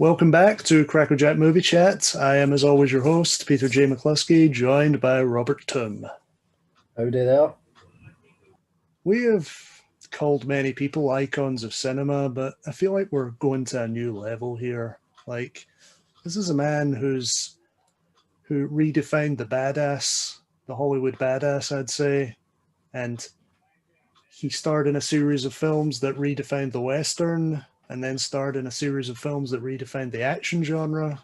Welcome back to Crackerjack Movie Chat. I am, as always, your host, Peter J. McCluskey, joined by Robert Toom. Howdy there. We have called many people icons of cinema, but I feel like we're going to a new level here. Like, this is a man who redefined the badass, the Hollywood badass, I'd say, and he starred in a series of films that redefined the Western, and then starred in a series of films that redefined the action genre.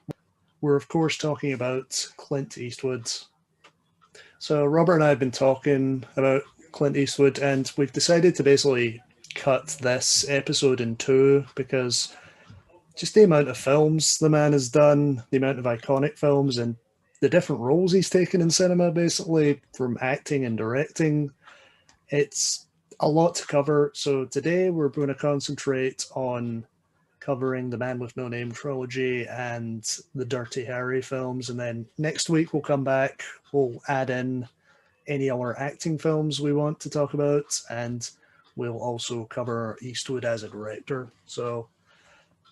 We're, of course, talking about Clint Eastwood. So, Robert and I have been talking about Clint Eastwood, and we've decided to basically cut this episode in two because just the amount of films the man has done, the amount of iconic films, and the different roles he's taken in cinema, basically, from acting and directing. It's a lot to cover. So today we're going to concentrate on covering the Man with No Name trilogy and the Dirty Harry films. And then next week we'll come back, we'll add in any other acting films we want to talk about, and we'll also cover Eastwood as a director. So,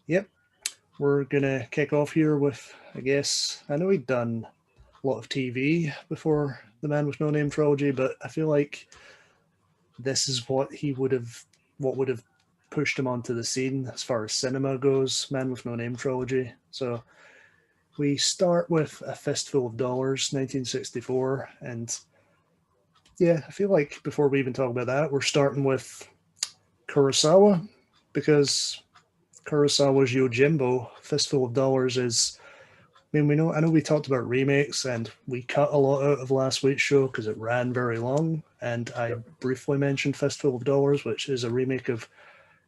yep, we're going to kick off here with, I know he'd done a lot of TV before the Man with No Name trilogy, but I feel like this is what would have pushed him onto the scene as far as cinema goes, Man with No Name trilogy. So we start with A Fistful of Dollars, 1964, and yeah, I feel like before we even talk about that, we're starting with Kurosawa, because Kurosawa's Yojimbo, Fistful of Dollars is, I know we talked about remakes and we cut a lot out of last week's show because it ran very long, and I briefly mentioned Fistful of Dollars, which is a remake of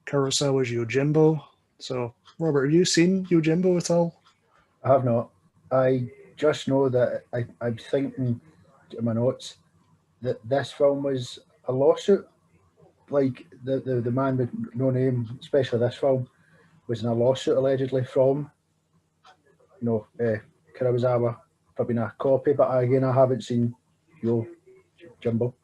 Kurosawa's Yojimbo. So, Robert, have you seen Yojimbo at all? I have not. I just know that I'm thinking in my notes that this film was a lawsuit. Like the man with no name, especially this film, was in a lawsuit allegedly from Kurosawa for being a copy. But again, I haven't seen Yo Jimbo.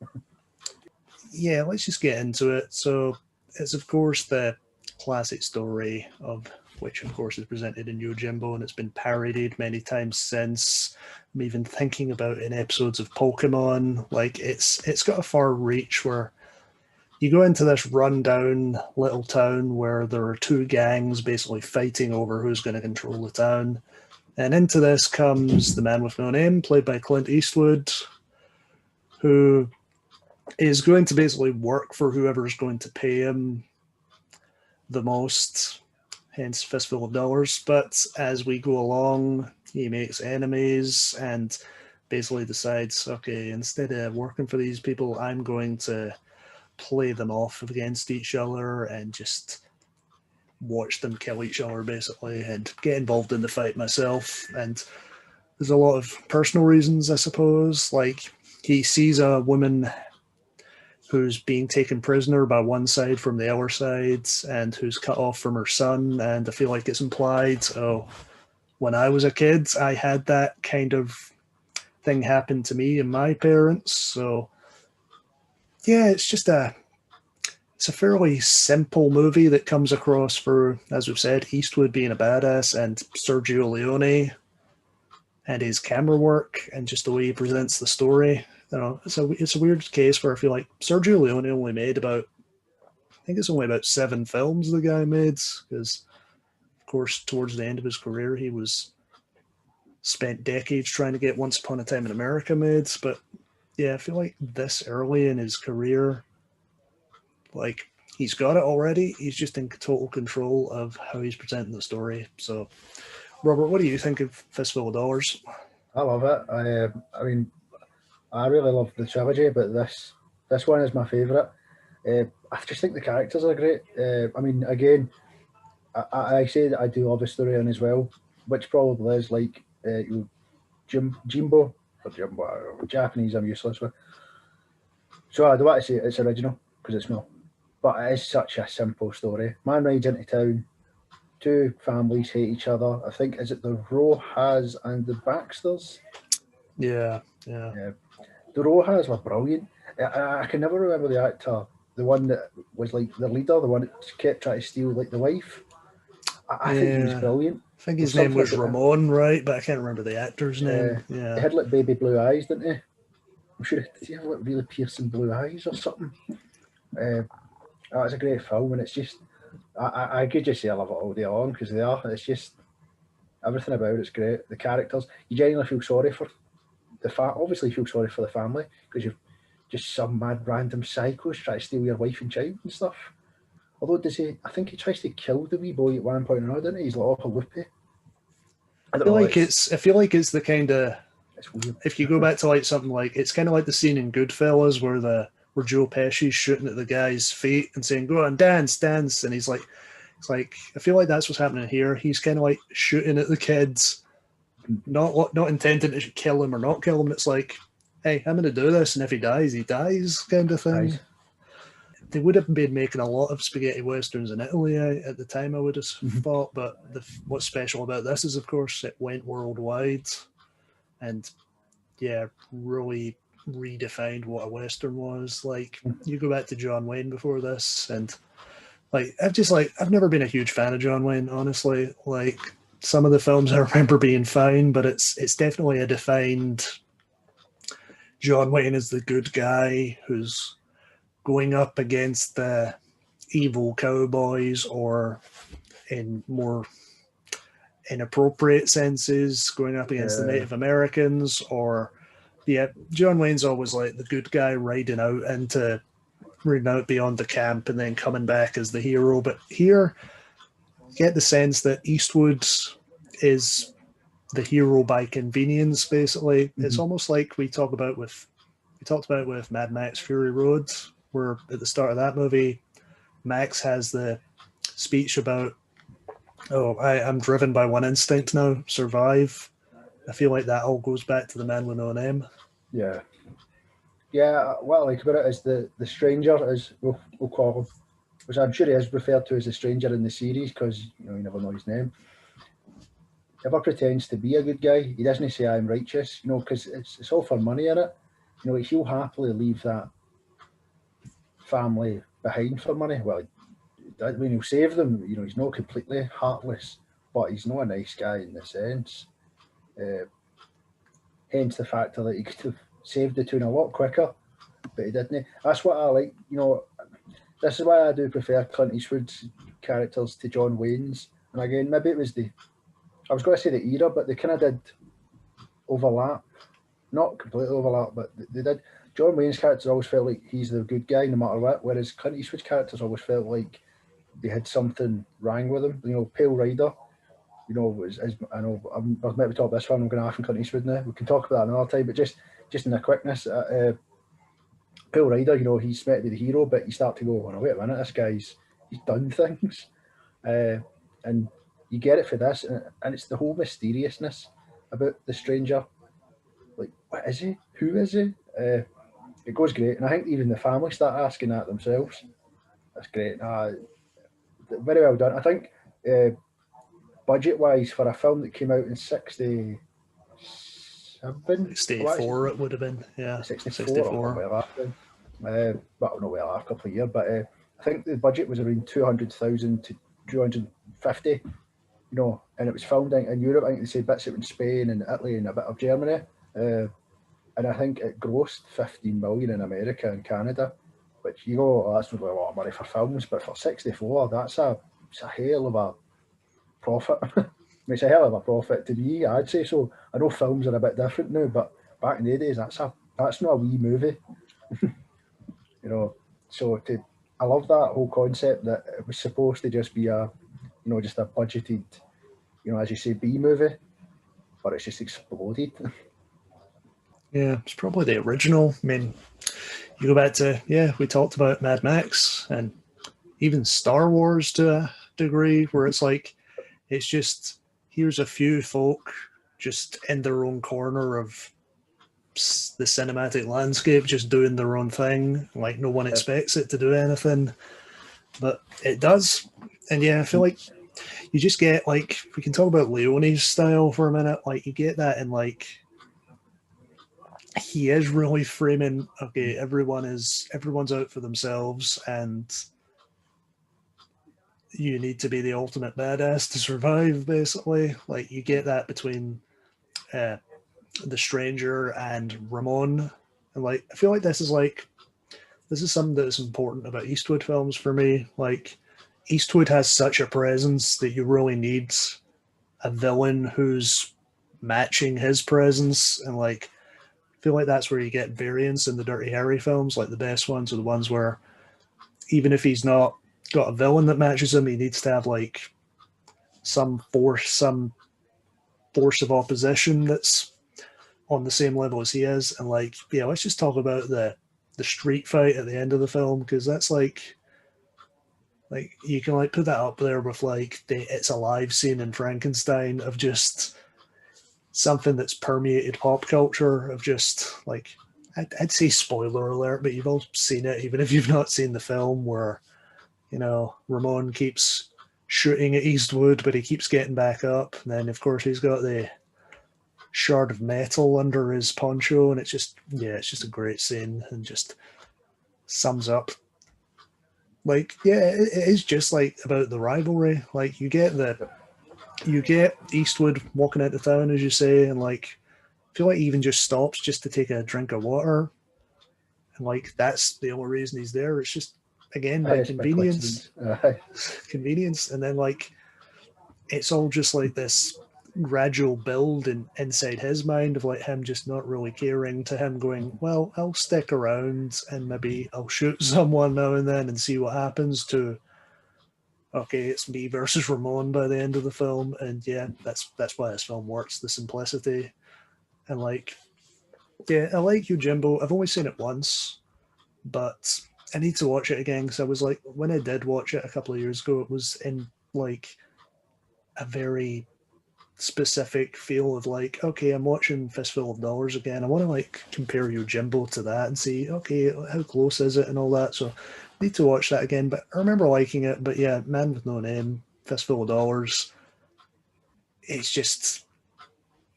Yeah, let's just get into it. So, it's of course the classic story of which, of course, is presented in Yojimbo, and it's been parodied many times since. I'm even thinking about in episodes of Pokemon. Like, it's got a far reach where you go into this rundown little town where there are two gangs basically fighting over who's going to control the town. And into this comes the Man with No Name, played by Clint Eastwood, who is going to basically work for whoever's going to pay him the most, hence Fistful of Dollars. But as we go along, he makes enemies and basically decides, okay, instead of working for these people, I'm going to play them off against each other and just watch them kill each other, basically, and get involved in the fight myself. And there's a lot of personal reasons, I suppose. Like, he sees a woman who's being taken prisoner by one side from the other side and who's cut off from her son. And I feel like it's implied, oh, when I was a kid, I had that kind of thing happen to me and my parents. So, yeah, it's a fairly simple movie that comes across for, as we've said, Eastwood being a badass, and Sergio Leone and his camera work and just the way he presents the story. It's a weird case where I feel like Sergio Leone only made about, I think it's only about 7 films the guy made, because of course towards the end of his career he was spent decades trying to get Once Upon a Time in America made. But yeah, I feel like this early in his career, like, he's got it already. He's just in total control of how he's presenting the story. So, Robert, what do you think of Fistful of Dollars? I love it. I mean, I really love the trilogy, but this one is my favourite. I just think the characters are great. I mean, again, I say that I do love the storyline as well, which probably is like Jimbo or Jimbo. Japanese, I'm useless with. So I don't want to say it's original because it's not. But it is such a simple story. Man rides into town. Two families hate each other. I think is it the Rojas and the Baxters? Yeah, yeah. Yeah, the Rojas were brilliant. I can never remember the actor, the one that was like the leader, the one that kept trying to steal like the wife. I think he was Yeah, brilliant. I think There's his name something was about Ramon, right? But I can't remember the actor's name. he Yeah. had like baby blue eyes, didn't he? I'm sure he had like really piercing blue eyes or something. That was a great film, and it's just I could just say I love it all day long because they are. It's just everything about it's great. The characters, you genuinely feel sorry for obviously you feel sorry for the family because you've just some mad random psychos try to steal your wife and child and stuff. Although does he? I think he tries to kill the wee boy at one point or another, doesn't he? He's like awful loopy. I don't know. I feel like it's the kind of, it's weird. if you go back to like something like, it's kind of like the scene in Goodfellas where Joe Pesci's shooting at the guy's feet and saying, "Go on, dance, dance," and he's like, it's like, I feel like that's what's happening here. He's kind of like shooting at the kids, not intending to kill him or not kill him. It's like, hey, I'm going to do this, and if he dies, kind of thing. Nice. They would have been making a lot of spaghetti westerns in Italy at the time, I would have thought. But what's special about this is, of course, it went worldwide, and yeah, really redefined what a western was. Like, you go back to John Wayne before this, and like I've never been a huge fan of John Wayne, honestly. Like, some of the films I remember being fine, but it's definitely a defined John Wayne is the good guy who's going up against the evil cowboys, or in more inappropriate senses, going up against the Native Americans. Or yeah, John Wayne's always like the good guy riding out beyond the camp and then coming back as the hero. But here, you get the sense that Eastwood is the hero by convenience, basically. Mm-hmm. It's almost like we talked about with Mad Max Fury Road, where at the start of that movie, Max has the speech about, I'm driven by one instinct now, survive. I feel like that all goes back to the man with no name. Yeah. Yeah, what I like about it is the stranger, as we'll call him, which I'm sure he is referred to as the stranger in the series because you never know his name. Never pretends to be a good guy. He doesn't say I'm righteous, because it's all for money in it. He'll happily leave that family behind for money. Well, when he'll save them, he's not completely heartless, but he's not a nice guy in the sense. Hence the factor that he could have saved the tune a lot quicker, but he didn't. That's what I like. This is why I do prefer Clint Eastwood's characters to John Wayne's. And again, maybe it was I was going to say the era, but they kind of did overlap. Not completely overlap, but they did. John Wayne's characters always felt like he's the good guy no matter what, whereas Clint Eastwood's characters always felt like they had something wrong with them. Pale Rider, I know I was meant to talk about this one. I'm going to ask Clint Eastwood now. We can talk about that another time, but just in the quickness, Pale Rider, he's meant to be the hero, but you start to go, oh, no, wait a minute, this guy's he's done things, and you get it for this, and it's the whole mysteriousness about the stranger. Like, what is he? Who is he? It goes great, and I think even the family start asking that themselves. That's great. Very well done. I think budget-wise, for a film that came out in 67, 64 it would have been, yeah. 64. Well, not well, a couple of years, but I think the budget was around 200,000 to 250. And it was filmed in Europe. I think they say bits out in Spain and Italy and a bit of Germany. And I think it grossed 15 million in America and Canada, which that's not really a lot of money for films, but for 64, it's a hell of a profit. It's a hell of a profit to me, I'd say so. I know films are a bit different now, but back in the days, that's not a wee movie. So I love that whole concept that it was supposed to just be just a budgeted, as you say, B movie, but it's just exploded. Yeah, it's probably the original. I mean, you go back to, we talked about Mad Max and even Star Wars to a degree, where it's like, it's just, here's a few folk just in their own corner of the cinematic landscape, just doing their own thing. Like, no one expects it to do anything, but it does. And I feel like you just get, like, we can talk about Leone's style for a minute. Like, you get that in, like, he is really framing, okay, everyone's out for themselves, and you need to be the ultimate badass to survive, basically. Like, you get that between uh, the stranger and Ramon. And like, I feel like this is something that's important about Eastwood films for me. Like, Eastwood has such a presence that you really need a villain who's matching his presence. And like, I feel like that's where you get variance in the Dirty Harry films. Like, the best ones are the ones where even if he's not got a villain that matches him, he needs to have like some force of opposition that's on the same level as he is. And like, yeah, let's just talk about the street fight at the end of the film, because that's like you can like put that up there with like the It's Alive scene in Frankenstein of just something that's permeated pop culture of just like, I'd say spoiler alert, but you've all seen it even if you've not seen the film, where Ramon keeps shooting at Eastwood but he keeps getting back up, and then of course he's got the shard of metal under his poncho, and it's just a great scene and just sums up, like, yeah, it is just like about the rivalry. Like, you get Eastwood walking out of town, as you say, and like, I feel like he even just stops just to take a drink of water, and like, that's the only reason he's there. It's just, again, by It's by convenience. coincidence. Convenience. And then like, it's all just like this gradual build inside his mind of like him just not really caring, to him going, well, I'll stick around and maybe I'll shoot someone now and then and see what happens, to okay, it's me versus Ramon by the end of the film. And yeah, that's why this film works, the simplicity. And like, yeah, I like Yojimbo. I've only seen it once, but I need to watch it again, because I was like, when I did watch it a couple of years ago, it was in like a very specific feel of like, okay, I'm watching Fistful of Dollars again. I want to like compare Yojimbo to that and see, okay, how close is it and all that. So I need to watch that again. But I remember liking it. But yeah, Man with No Name, Fistful of Dollars, it's just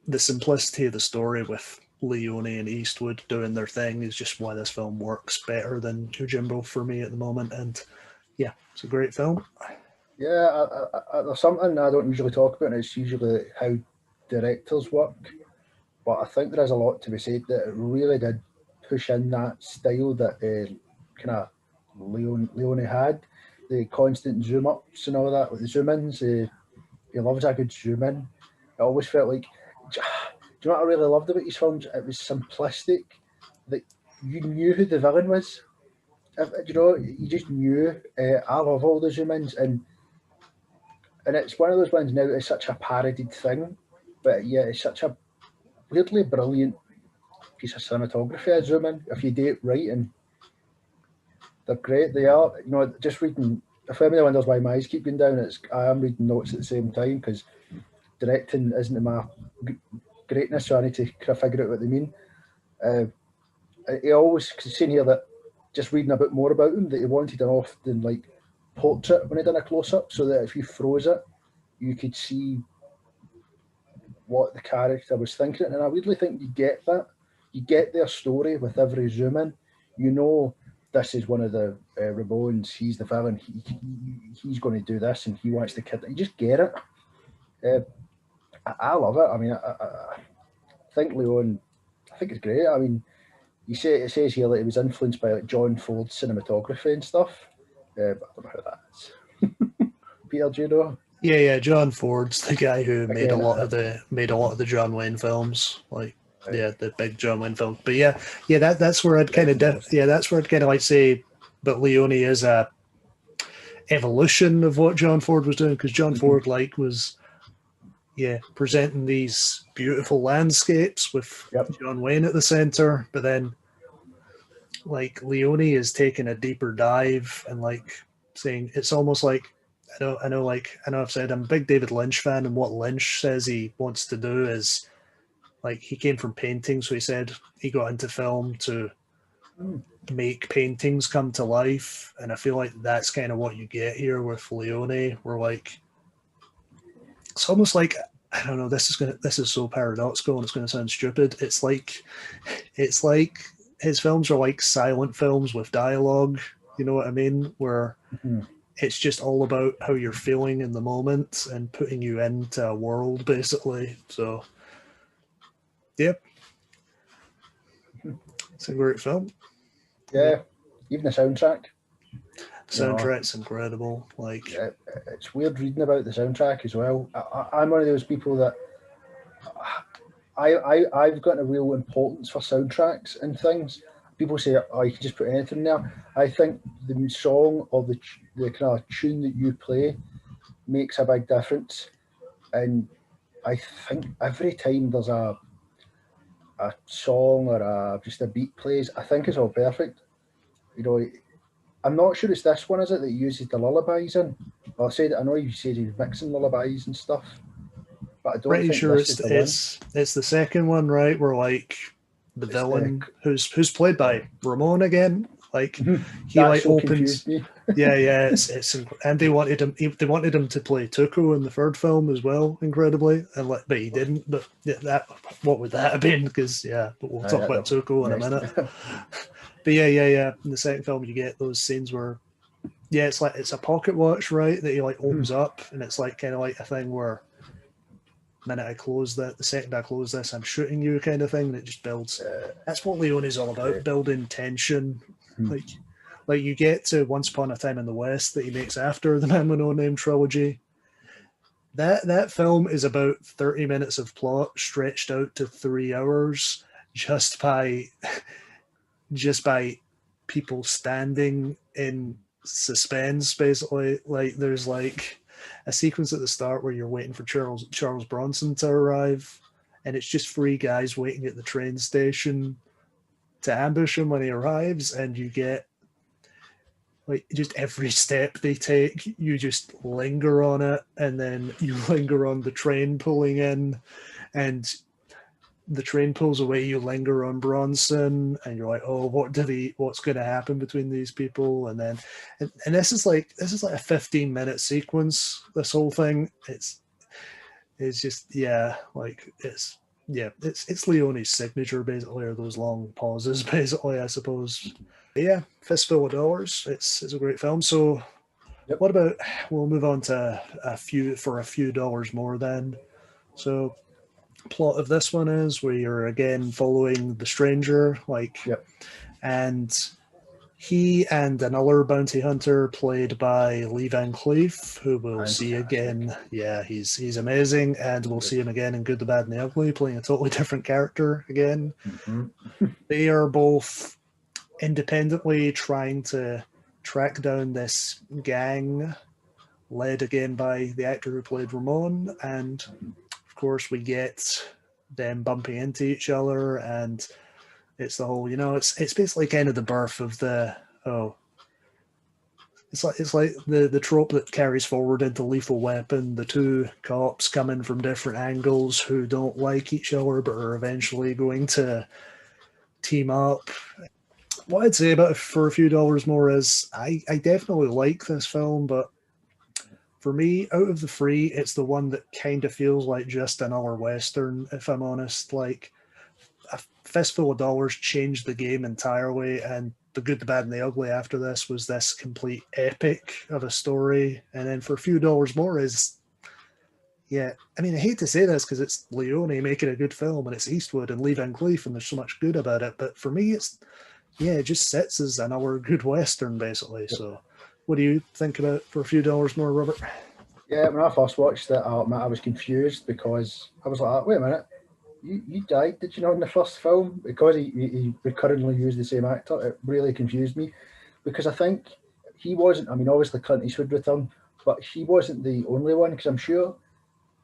the simplicity of the story with Leone and Eastwood doing their thing is just why this film works better than Yojimbo for me at the moment. And yeah, it's a great film. Yeah, there's something I don't usually talk about, and it's usually how directors work. But I think there is a lot to be said that it really did push in that style that kind of Leone had, the constant zoom ups and all that, like the zoom ins. He loves a good zoom in. It always felt like, do you know what I really loved about these films? It was simplistic. That you knew who the villain was. You just knew. I love all the zoom ins, and it's one of those ones now. It's such a parodied thing, but yeah, it's such a weirdly brilliant piece of cinematography. I zoom in if you do it right, and they're great. They are. Just reading. If anyone wonders why my eyes keep going down, I am reading notes at the same time because directing isn't my greatness, so I need to kind of figure out what they mean. He always seen here that just reading a bit more about him, that he wanted an often like portrait when he done a close up, so that if you froze it, you could see what the character was thinking. And I weirdly think you get that. You get their story with every zoom in. You know, this is one of the Ramones. He's the villain. He's going to do this, and he wants the kid. You just get it. I love it. I mean, I think Leone. I think it's great. I mean, it says here that it was influenced by like John Ford's cinematography and stuff. But I don't know how that is. Peter, do you know? Yeah. John Ford's the guy who made a Again, lot of the John Wayne films, like, yeah, the big John Wayne films. But yeah, that's where I'd kind of that's where I'd kind of like say, but Leone is a evolution of what John Ford was doing, because John Ford like was presenting these beautiful landscapes with John Wayne at the center, but then like Leone is taking a deeper dive and like saying, it's almost like, I know I've said I'm a big David Lynch fan, and what Lynch says he wants to do is, like, he came from painting, so he said he got into film to make paintings come to life. And I feel like that's kind of what you get here with Leone, where like, it's almost like, I don't know, this is so paradoxical and it's gonna sound stupid. It's like his films are like silent films with dialogue, you know what I mean? Where it's just all about how you're feeling in the moment and putting you into a world, basically. So, yep, it's a great film. Yeah, even the soundtrack. Soundtrack's incredible. Like, it's weird reading about the soundtrack as well. I'm one of those people that I've got a real importance for soundtracks and things. People say, "Oh, you can just put anything in there." I think the song or the kind of tune that you play makes a big difference. And I think every time there's a song or just a beat plays, I think it's all perfect. You know, I'm not sure it's this one, is it, that uses the lullabies in? Well, I know you said he's mixing lullabies and stuff, but I don't pretty think sure this is the one. It's the second one, right? Where like the villain who's played by Ramon again, like he like so opens. Me. yeah, it's and they wanted him to play Tuco in the third film as well, incredibly, and like, but he didn't. But yeah, that what would that have been? Because but we'll talk about Tuco in a minute. But yeah. In the second film, you get those scenes where it's like it's a pocket watch, right? That he like opens up, and it's like kind of like a thing where the second I close this, I'm shooting you, kind of thing. That just builds. That's what Leone's all about, building tension. Like you get to Once Upon a Time in the West that he makes after the Man with No Name trilogy. That film is about 30 minutes of plot stretched out to 3 hours just by people standing in suspense, basically. Like there's like a sequence at the start where you're waiting for Charles Bronson to arrive, and it's just 3 guys waiting at the train station to ambush him when he arrives, and you get like just every step they take, you just linger on it, and then you linger on the train pulling in, and the train pulls away, you linger on Bronson, and you're like, oh, what's going to happen between these people? And then and this is like a 15-minute sequence, this whole thing. It's just it's Leone's signature, basically, or those long pauses, basically, I suppose. But yeah, Fistful of Dollars. It's a great film. So what about, we'll move on to a few dollars more then. So plot of this one is we are again following the stranger, and he and another bounty hunter played by Lee Van Cleef, who we'll see again. Yeah, he's amazing, and we'll see him again in Good, the Bad, and the Ugly, playing a totally different character again. They are both independently trying to track down this gang, led again by the actor who played Ramon, and of course we get them bumping into each other, and it's the whole, it's basically kind of the birth of the it's like the trope that carries forward into Lethal Weapon, the 2 cops coming from different angles who don't like each other but are eventually going to team up. What I'd say about it for a few dollars more is I definitely like this film, but for me, out of the 3, it's the one that kind of feels like just another Western, if I'm honest. Like, a Fistful of Dollars changed the game entirely, and The Good, the Bad, and the Ugly after this was this complete epic of a story. And then for a few dollars more is, I mean, I hate to say this because it's Leone making a good film, and it's Eastwood and Lee Van Cleef, and there's so much good about it. But for me, it just sits as another good Western, basically. So what do you think about For a Few Dollars More, Robert? Yeah, when I first watched it, I was confused because I was like, wait a minute, you died, did you not, in the first film? Because he recurrently used the same actor, it really confused me. Because I think he wasn't, I mean, obviously Clint Eastwood returned, but he wasn't the only one, because I'm sure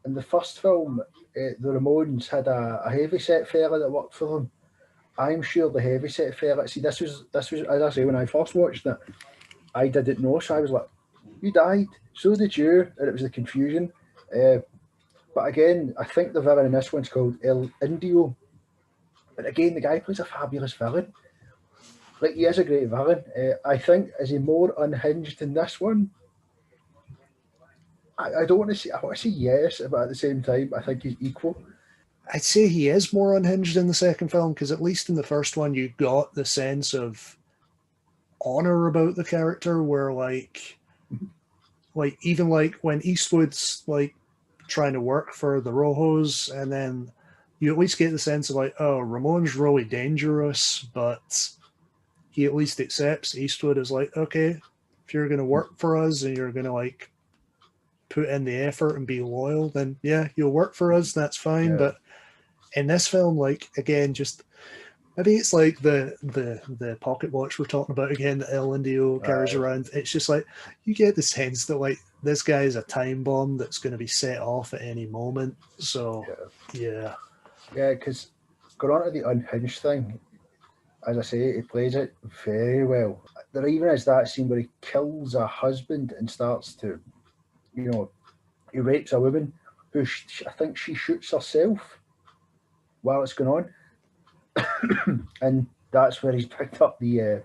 in the first film, the Ramones had a heavyset fella that worked for them. I'm sure the heavyset fella, see, this was, as I say, when I first watched it, I didn't know, so I was like, you died, so did you, and it was the confusion. But again, I think the villain in this one's called El Indio. But again, the guy plays a fabulous villain. Like, he is a great villain. I think, is he more unhinged in this one? I don't want to say, I want to say yes, but at the same time, I think he's equal. I'd say he is more unhinged in the second film, because at least in the first one, you got the sense of honor about the character, where like like even like when Eastwood's like trying to work for the Rojos, and then you at least get the sense of like, oh, Ramon's really dangerous, but he at least accepts Eastwood is like, okay, if you're going to work for us and you're going to like put in the effort and be loyal, then yeah, you'll work for us. That's fine. Yeah. But in this film, like again, just maybe it's like the pocket watch we're talking about again that El Indio carries around. It's just like you get the sense that like this guy is a time bomb that's going to be set off at any moment. So yeah. Yeah, because going on to the unhinged thing, as I say, he plays it very well. There even is that scene where he kills a husband and starts to, you know, he rapes a woman who I think she shoots herself while it's going on, and that's where he's picked up the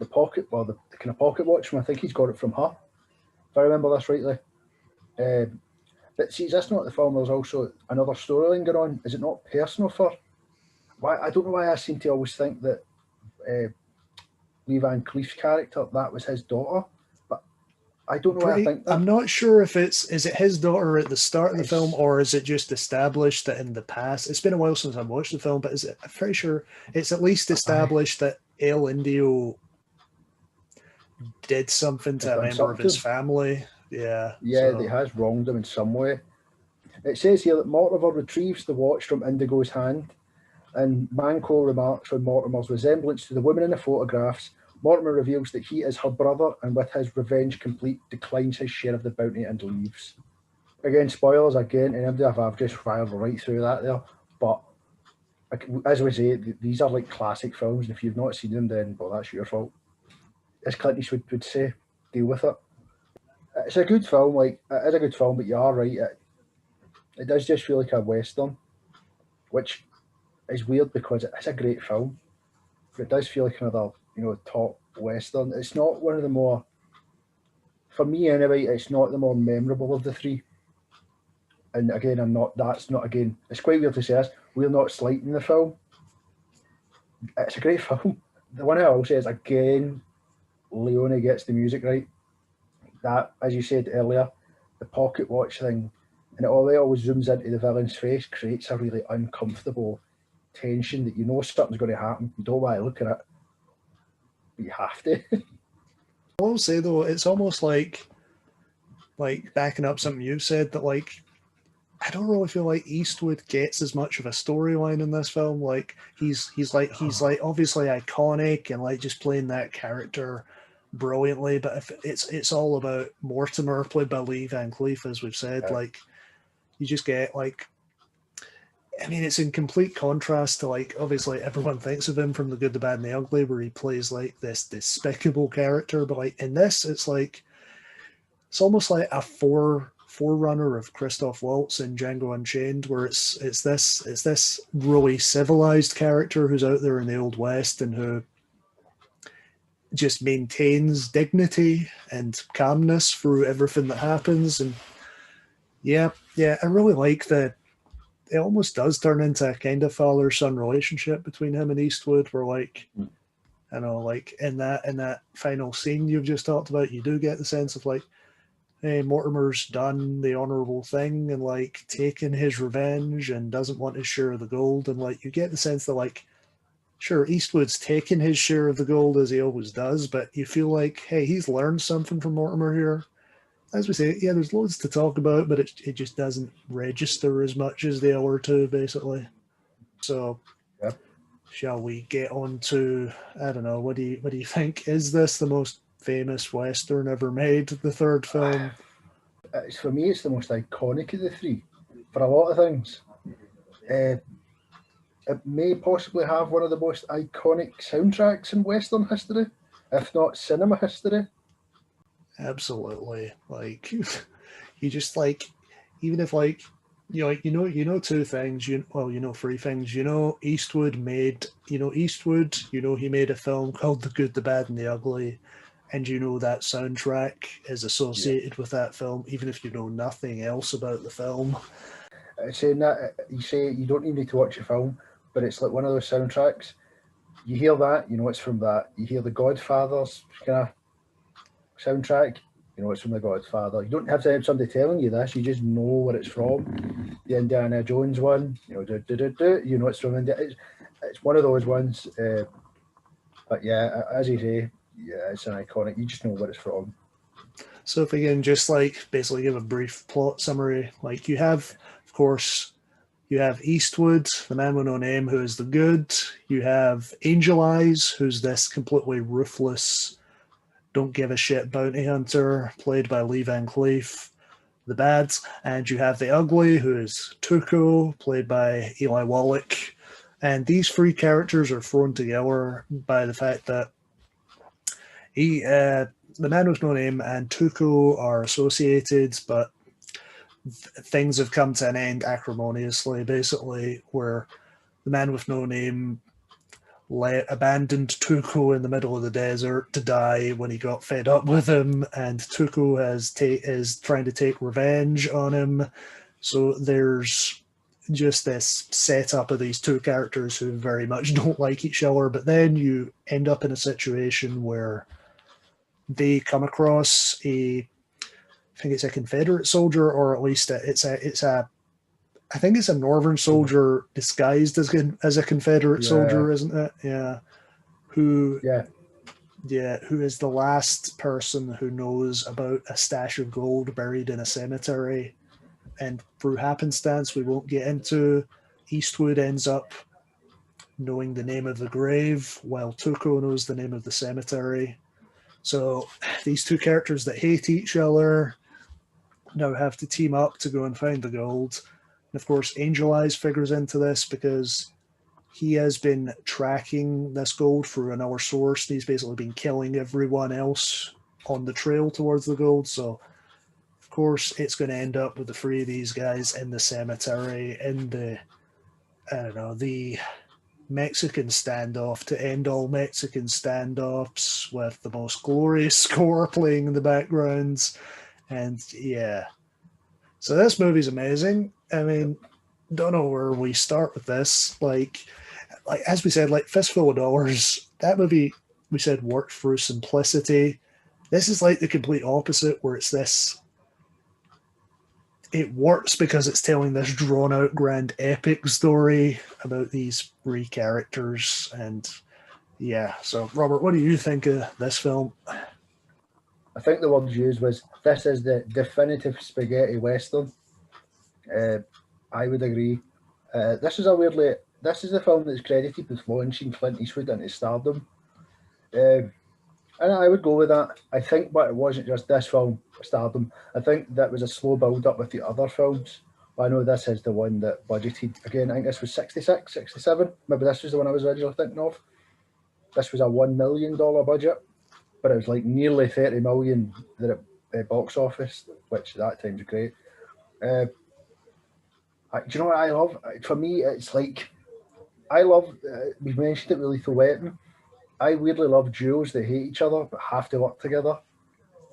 pocket, well, the kind of pocket watch from. I think he's got it from her, if I remember this rightly. But see, that's not the film. There's also another storyline going on. Is it not personal for? Why, I don't know why I seem to always think that Lee Van Cleef's character, that was his daughter, but I don't know why I think that. I'm not sure if is it his daughter at the start of the film, or is it just established that in the past? It's been a while since I've watched the film, but I'm pretty sure it's at least established that El Indio did something to a member of his family. Yeah. Yeah, so. He has wronged him in some way. It says here that Mortimer retrieves the watch from Indigo's hand, and Manco remarks on Mortimer's resemblance to the woman in the photographs. Mortimer reveals that he is her brother, and with his revenge complete, declines his share of the bounty and leaves. Again, spoilers again, and I've just fired right through that there. But as we say, these are like classic films, and if you've not seen them, then well, that's your fault. As Clint Eastwood would say, deal with it. It's a good film, like it is a good film, but you are right. It does just feel like a western, which is weird because it's a great film, but it does feel like another, top western. It's not one of the more, for me anyway, it's not the more memorable of the three. And again, it's quite weird to say this, we're not slighting the film. It's a great film. The one I will say is, again, Leone gets the music right. That, as you said earlier, the pocket watch thing, and it always zooms into the villain's face, creates a really uncomfortable tension that you know something's going to happen. You don't want to look at it, but you have to. I will say though, it's almost like backing up something you said, that like I don't really feel like Eastwood gets as much of a storyline in this film. Like he's obviously iconic and like just playing that character brilliantly, but if it's all about Mortimer, played by Lee Van Cleef, as we've said. Like you just get like, I mean, it's in complete contrast to like, obviously everyone thinks of him from The Good, the Bad, and the Ugly, where he plays like this despicable character, but like in this, it's almost like a forerunner of Christoph Waltz in Django Unchained, where it's this really civilized character who's out there in the Old West and who just maintains dignity and calmness through everything that happens. And yeah, I really like that. It almost does turn into a kind of father-son relationship between him and Eastwood, where like, I know, like in that final scene you've just talked about, you do get the sense of like, hey, Mortimer's done the honorable thing and like taken his revenge and doesn't want his share of the gold, and like you get the sense that like, sure, Eastwood's taken his share of the gold as he always does, but you feel like, hey, he's learned something from Mortimer here. As we say, yeah, there's loads to talk about, but it just doesn't register as much as the other two, basically. So, Shall we get on to, I don't know, what do you think? Is this the most famous Western ever made, the third film? For me, it's the most iconic of the three, for a lot of things. It may possibly have one of the most iconic soundtracks in Western history, if not cinema history. Absolutely. Like, you just like, even if like, you know two things, three things. Eastwood made, he made a film called The Good, the Bad, and the Ugly, and that soundtrack is associated with that film, even if you know nothing else about the film. Saying that, you say you don't even need to watch the film, but it's like one of those soundtracks. You hear that, it's from that. You hear the Godfather's kind of soundtrack, You know, it's from The Godfather. You don't have to have somebody telling you this. You just know where it's from. The Indiana Jones one, you know, you know it's from India. It's one of those ones. But yeah, as you say, yeah, it's an iconic. You just know where it's from. So if we can just like basically give a brief plot summary, like you have, of course, you have Eastwood, the man with no name, who is the good. You have Angel Eyes, who's this completely ruthless, don't give a shit bounty hunter, played by Lee Van Cleef, the bad. And you have the ugly, who is Tuco, played by Eli Wallach. And these three characters are thrown together by the fact that the man with no name and Tuco are associated, but things have come to an end acrimoniously, basically, where the man with no name abandoned Tuco in the middle of the desert to die when he got fed up with him, and Tuco is trying to take revenge on him. So there's just this setup of these two characters who very much don't like each other, but then you end up in a situation where they come across I think it's a Confederate soldier, or at least I think it's a Northern soldier disguised as a Confederate soldier, isn't it? Yeah. Who is the last person who knows about a stash of gold buried in a cemetery. And through happenstance, we won't get into, Eastwood ends up knowing the name of the grave, while Tuco knows the name of the cemetery. So these two characters that hate each other now have to team up to go and find the gold. And of course, Angel Eyes figures into this because he has been tracking this gold through another source. He's basically been killing everyone else on the trail towards the gold. So, of course, it's going to end up with the three of these guys in the cemetery, in the Mexican standoff to end all Mexican standoffs, with the most glorious score playing in the background. And yeah, so this movie's amazing. I mean, don't know where we start with this. Like as we said, like Fistful of Dollars, that movie we said worked through simplicity. This is like the complete opposite, where it's this. It works because it's telling this drawn-out, grand, epic story about these three characters, and yeah. So, Robert, what do you think of this film? I think the word used was, this is the definitive spaghetti western. I would agree. This is the film that's credited with launching Clint Eastwood into stardom. And I would go with that. I think, but it wasn't just this film, stardom. I think that was a slow build up with the other films. But I know this is the one that budgeted, again, I think this was 66, 67. Maybe this was the one I was originally thinking of. This was a $1 million budget, but it was like nearly 30 million at box office, which at that time's great. Do you know what I love? For me, it's like, I love, we've mentioned it with Lethal Weapon. I weirdly love duos that hate each other but have to work together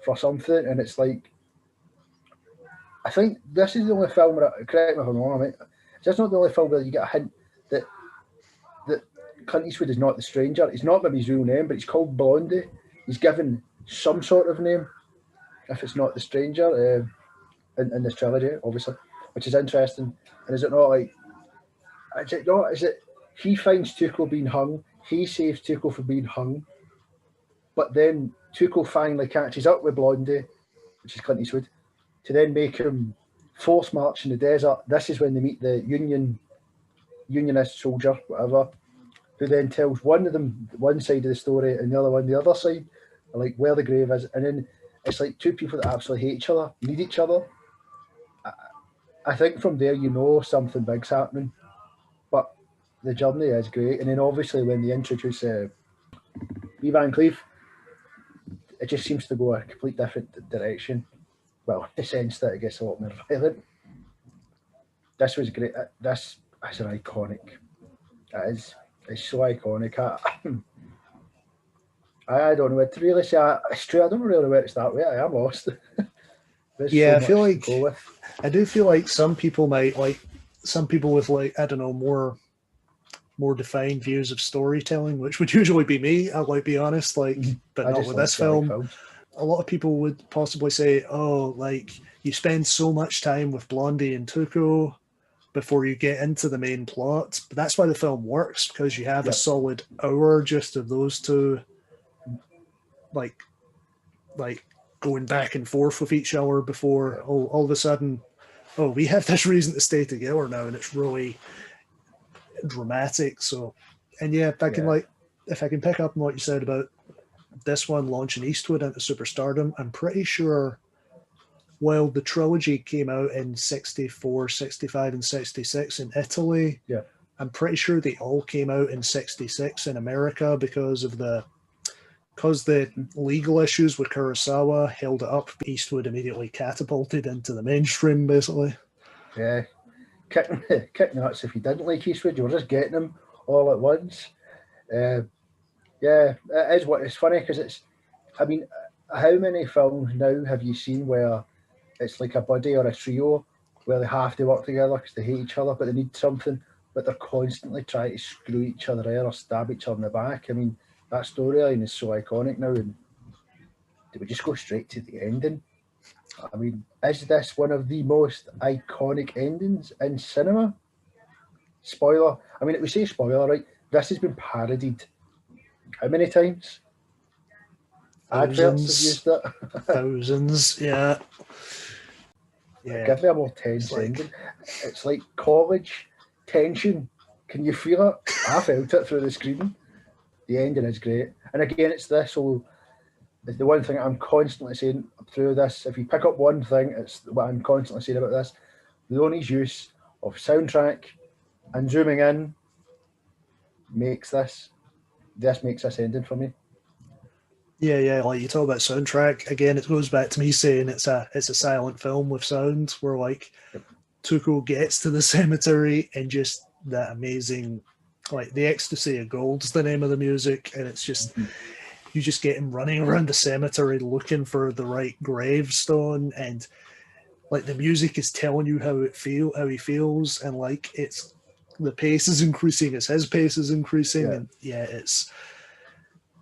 for something, and it's like, I think this is the only film where, correct me if I'm wrong, mate, it's not the only film where you get a hint that Clint Eastwood is not the stranger. He's not maybe his real name, but he's called Blondie. He's given some sort of name, if it's not the stranger, in this trilogy, obviously, which is interesting. And is it not like, is it he finds Tuco being hung, he saves Tuco from being hung, but then Tuco finally catches up with Blondie, which is Clint Eastwood, to then make him force march in the desert. This is when they meet the unionist soldier, whatever, who then tells one of them one side of the story and the other one the other side, like where the grave is. And then it's like two people that absolutely hate each other, need each other. I think from there, you know something big's happening. But the journey is great. And then obviously when they introduce Lee Van Cleef, it just seems to go a complete different direction. Well, in the sense that it gets a lot more violent. This was great. This is an iconic. It's so iconic. I don't know what to really say. It's true. I don't really know where to start with. I am lost. Yeah, I feel like I do feel like some people might like, some people with like, I don't know, more defined views of storytelling, which would usually be me. I'll like be honest, like, but not with this film. a lot of people would possibly say, oh, like, you spend so much time with Blondie and Tuco before you get into the main plot. But that's why the film works, because you have a solid hour just of those two, like going back and forth with each other before all of a sudden, oh, we have this reason to stay together now, and it's really dramatic. So, and yeah, if I can pick up on what you said about this one launching Eastwood into superstardom, I'm pretty sure while the trilogy came out in 64, 65, and 66 in Italy, I'm pretty sure they all came out in 66 in America because the legal issues with Kurosawa held it up. Eastwood immediately catapulted into the mainstream, basically. Yeah. Kick nuts if you didn't like Eastwood, you were just getting them all at once. Yeah, it is what it's funny because it's, I mean, how many films now have you seen where it's like a buddy or a trio where they have to work together because they hate each other but they need something, but they're constantly trying to screw each other or stab each other in the back? I mean, that storyline is so iconic now, and do we just go straight to the ending? I mean, is this one of the most iconic endings in cinema? Spoiler. I mean, we say spoiler, right? This has been parodied how many times? Adverts have used it. Thousands, yeah. Give me a more tense ending. It's like college tension. Can you feel it? I felt it through the screen. The ending is great. And again, it's this whole, it's the one thing I'm constantly saying through this. If you pick up one thing, it's what I'm constantly saying about this. Leone's use of soundtrack and zooming in makes this ending for me. Yeah, like you talk about soundtrack, again, it goes back to me saying it's a silent film with sound, where like Tuco gets to the cemetery and just that amazing, like the Ecstasy of Gold's the name of the music, and it's just you just get him running around the cemetery looking for the right gravestone, and like the music is telling you how he feels, and like it's the pace is increasing as his pace is increasing, and it's,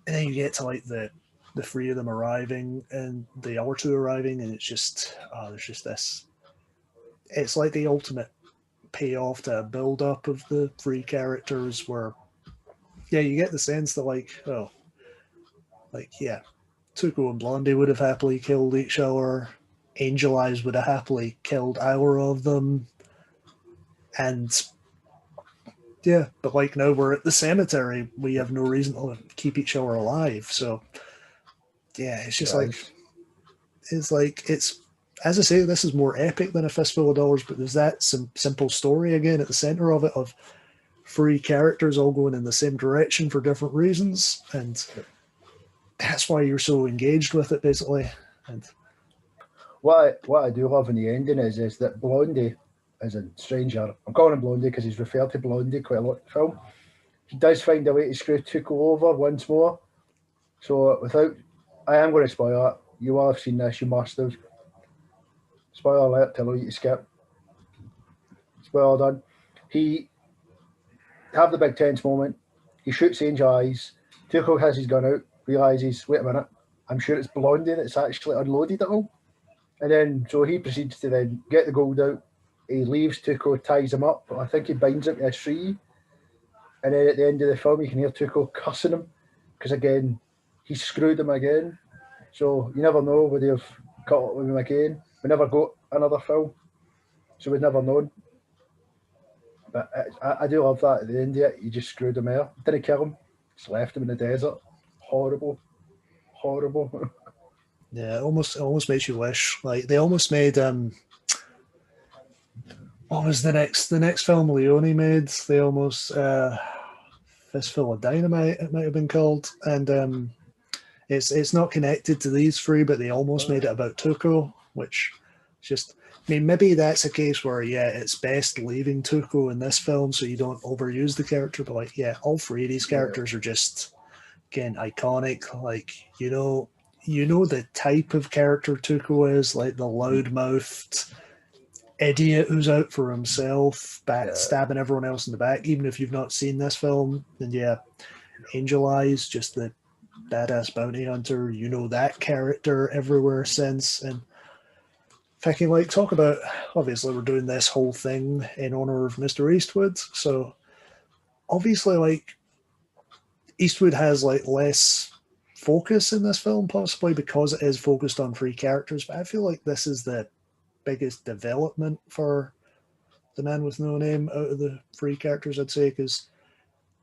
and then you get to like the three of them arriving and the other two arriving, and it's just there's just this, it's like the ultimate payoff to a build up of the three characters, where you get the sense that Tuco and Blondie would have happily killed each other, Angel Eyes would have happily killed either of them, and but like now we're at the cemetery, we have no reason to keep each other alive. So it's just it's as I say, this is more epic than A Fistful of Dollars, but there's that simple story again at the center of it, of three characters all going in the same direction for different reasons, and that's why you're so engaged with it, basically. And what I do love in the ending is that Blondie, as a stranger, I'm calling him Blondie because he's referred to Blondie quite a lot in the film, he does find a way to screw Tuco over once more. So I am going to spoil it. You will have seen this, you must have. Spoiler alert, tell you to skip. Spoiler done. He have the big tense moment. He shoots Angel Eyes. Tuco has his gun out, realises, wait a minute, I'm sure it's Blondie that's actually unloaded it all. And then, so he proceeds to then get the gold out. He leaves Tuco, ties him up. I think he binds him to a tree. And then at the end of the film, you can hear Tuco cussing him because, again, he screwed him again. So you never know, would he have caught up with him again? We never got another film, so we'd never known. But I do love that at the end of it. You just screwed him out. Didn't kill him, just left him in the desert. Horrible. Yeah, it almost makes you wish. Like they almost made what was the next film Leone made? They almost Fistful of Dynamite, it might have been called, and it's not connected to these three, but they almost made it about Tuco, which just, I mean, maybe that's a case where it's best leaving Tuco in this film so you don't overuse the character. But like, all three of these characters are just, again, iconic. Like you know the type of character Tuco is, like the loudmouthed idiot who's out for himself, stabbing everyone else in the back. Even if you've not seen this film, then Angel Eyes, just the badass bounty hunter, you know that character everywhere since. And if I can like talk about, obviously we're doing this whole thing in honor of Mr. Eastwood, so obviously like Eastwood has like less focus in this film, possibly because it is focused on three characters, but I feel like this is the biggest development for the man with no name out of the three characters, I'd say, because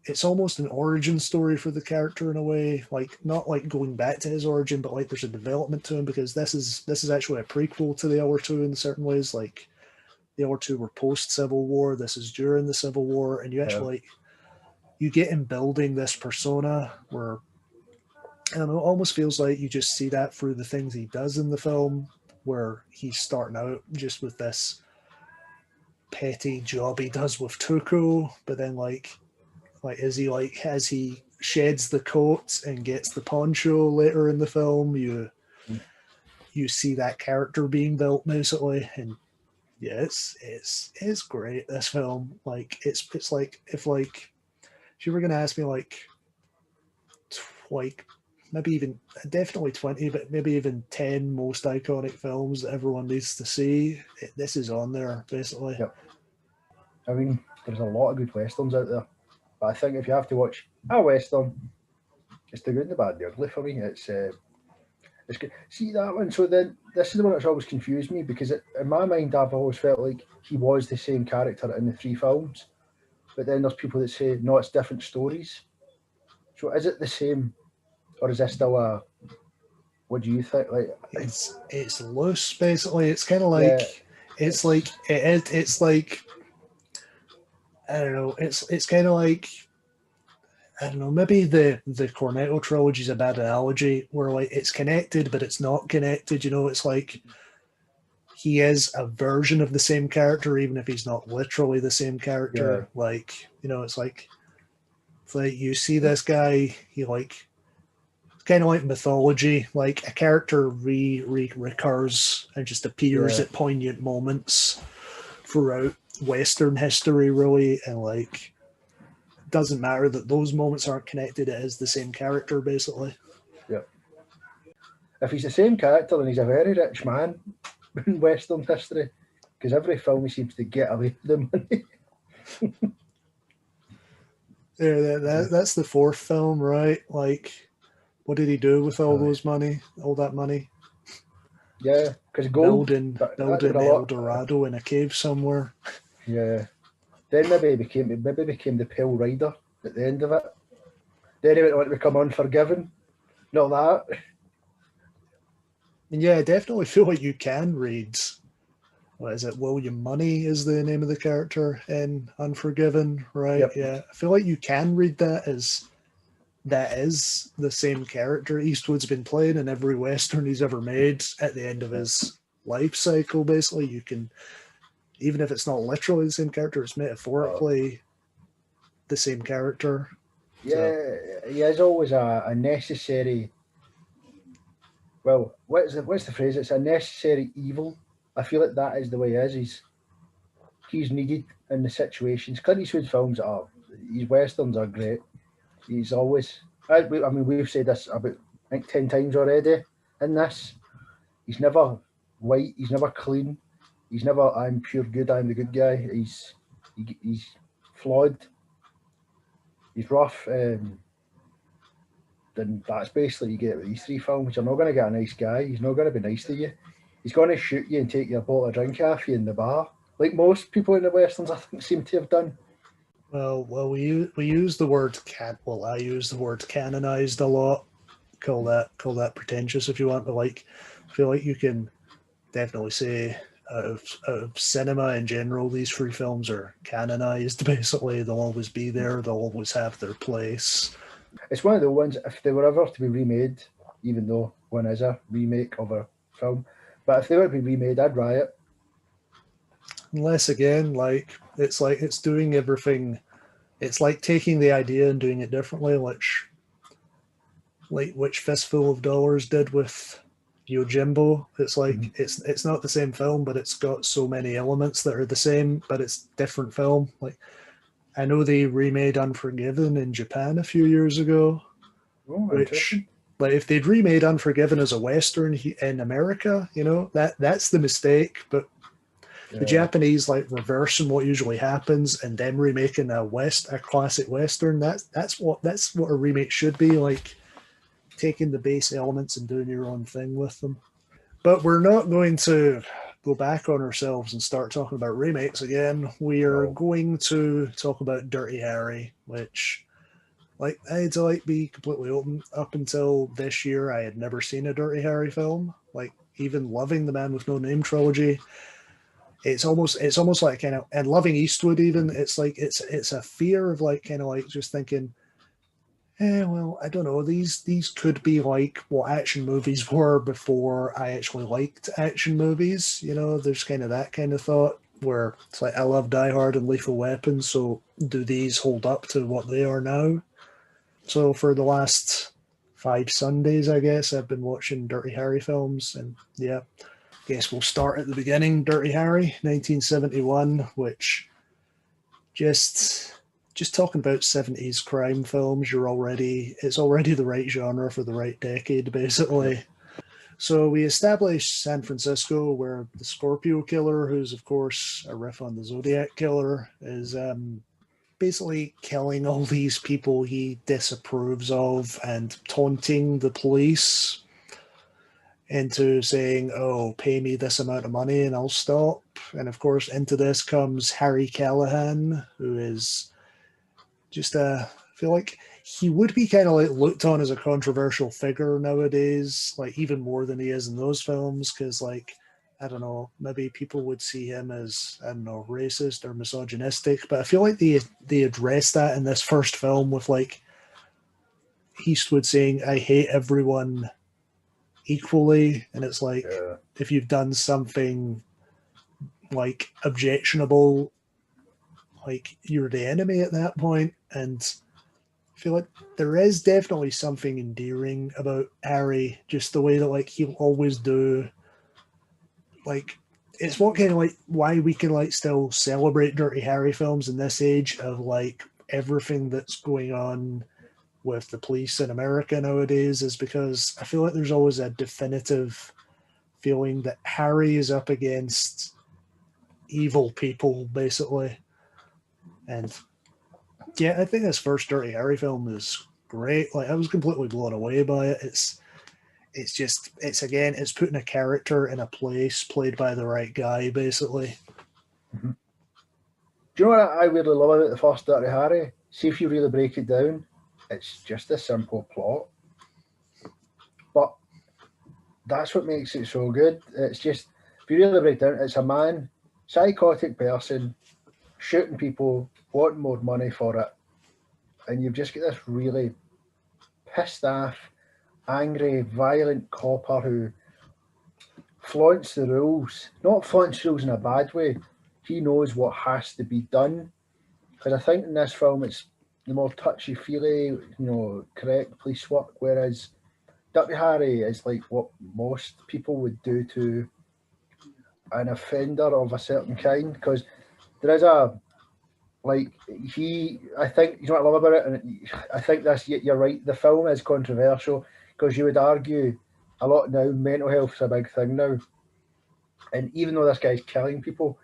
it's almost an origin story for the character in a way, like not like going back to his origin, but like there's a development to him, because this is actually a prequel to the other two in certain ways. Like the other two were post Civil War, this is during the Civil War, and you actually like you get him building this persona where I don't know, it almost feels like you just see that through the things he does in the film, where he's starting out just with this petty job he does with Tuco, but then like is he like as he sheds the coat and gets the poncho later in the film, you see that character being built basically. And yeah, it's great, this film. Like it's like if you were gonna ask me like maybe even definitely 20, but maybe even 10 most iconic films that everyone needs to see, this is on there basically. Yep. I mean, there's a lot of good westerns out there, but I think if you have to watch a western, it's the good, the bad, the ugly for me. It's good. See that one. So then this is the one that's always confused me, because in my mind I've always felt like he was the same character in the three films, but then there's people that say no, it's different stories. So is it the same, or is this still a? What do you think? Like it's loose basically. It's kind of like it's like it's like I don't know. It's kind of like I don't know. Maybe the Cornetto trilogy is a bad analogy, where like it's connected but it's not connected. You know, it's like he is a version of the same character, even if he's not literally the same character. Yeah. Like you know, it's like you see this guy, he like kind of like mythology, like a character recurs and just appears at poignant moments throughout Western history, really, and like it doesn't matter that those moments aren't connected, it is the same character basically. Yeah. If he's the same character, then he's a very rich man in Western history, because every film he seems to get away with the money. Yeah, that's the fourth film, right? Like, what did he do with all that money? Yeah, because gold. Building El Dorado in a cave somewhere. Yeah. Then maybe became the Pale Rider at the end of it. Then he went on to become Unforgiven. Not that. And yeah, I definitely feel like you can read, what is it, William Money is the name of the character in Unforgiven, right? Yep. Yeah, I feel like you can read that as that is the same character Eastwood's been playing in every Western he's ever made at the end of his life cycle, basically. You can, even if it's not literally the same character, it's metaphorically the same character. Yeah, he is always a necessary, well, what's the phrase? It's a necessary evil. I feel like that is the way he is. He's needed in the situations. Clint Eastwood films his westerns are great. He's always, I mean, we've said this about, I think, 10 times already in this. He's never white, he's never clean, he's never, I'm pure good, I'm the good guy. He's flawed, he's rough. Then that's basically you get with these three films. You're not going to get a nice guy, he's not going to be nice to you. He's going to shoot you and take your bottle of drink off you in the bar, like most people in the Westerns, I think, seem to have done. Well, we use the word I use the word canonized a lot. Call that pretentious if you want, but like, I feel like you can definitely say out of cinema in general, these three films are canonized. Basically, they'll always be there. They'll always have their place. It's one of the ones, if they were ever to be remade, even though one is a remake of a film, but if they were to be remade, I'd riot. Unless again, like it's doing everything. It's like taking the idea and doing it differently, which Fistful of Dollars did with Yojimbo. It's like it's not the same film, but it's got so many elements that are the same, but it's different film. Like I know they remade Unforgiven in Japan a few years ago, Oh, which, interesting. like, if they'd remade Unforgiven as a Western in America, that's the mistake. But the Yeah. Japanese, like, reversing what usually happens and then remaking a classic Western, that's what a remake should be, like, taking the base elements and doing your own thing with them. But we're not going to go back on ourselves and start talking about remakes again. We are No. going to talk about Dirty Harry, which, like, I had to, like, be completely open. Up until this year, I had never seen a Dirty Harry film. Like, even loving the Man with No Name trilogy, it's almost like, kind of, and loving Eastwood even, it's like it's a fear of, like, kind of like just thinking, well, I don't know. These could be like what action movies were before I actually liked action movies. There's kind of that kind of thought where it's like, I love Die Hard and Lethal Weapon, so do these hold up to what they are now? So for the last 5 Sundays, I guess, I've been watching Dirty Harry films, and yeah, I guess we'll start at the beginning. Dirty Harry, 1971, which just talking about 70s crime films, it's already the right genre for the right decade, Yep. basically. So we established San Francisco, where the Scorpio killer, who's of course a riff on the Zodiac killer, is basically killing all these people he disapproves of and taunting the police into saying, "Oh, pay me this amount of money and I'll stop." And of course, into this comes Harry Callahan, who is just I feel like he would be kind of like looked on as a controversial figure nowadays, like even more than he is in those films, because, like, I don't know, maybe people would see him as, I don't know, racist or misogynistic, but I feel like they addressed that in this first film with, like, Eastwood saying, "I hate everyone equally," and it's like, Yeah. if you've done something, like, objectionable, like, you're the enemy at that point. And I feel like there is definitely something endearing about Harry, just the way that, like, he'll always do, like, it's what kind of like why we can, like, still celebrate Dirty Harry films in this age of, like, everything that's going on with the police in America nowadays, is because I feel like there's always a definitive feeling that Harry is up against evil people, basically. And yeah, I think this first Dirty Harry film is great. Like, I was completely blown away by it. It's putting a character in a place played by the right guy, basically. Mm-hmm. Do you know what I really love about the first Dirty Harry? See, if you really break it down, it's just a simple plot, but that's what makes it so good. It's just, if you really break it down, it's a man, psychotic person, shooting people, wanting more money for it, and you've just got this really pissed off, angry, violent copper who flaunts the rules. Not flaunts the rules in a bad way. He knows what has to be done. Because I think in this film it's the more touchy feely, correct police work, whereas Dirty Harry is like what most people would do to an offender of a certain kind. Because there is a like I think you know what I love about it, and I think this. You're right. The film is controversial because you would argue a lot now. Mental health is a big thing now, and even though this guy's killing people,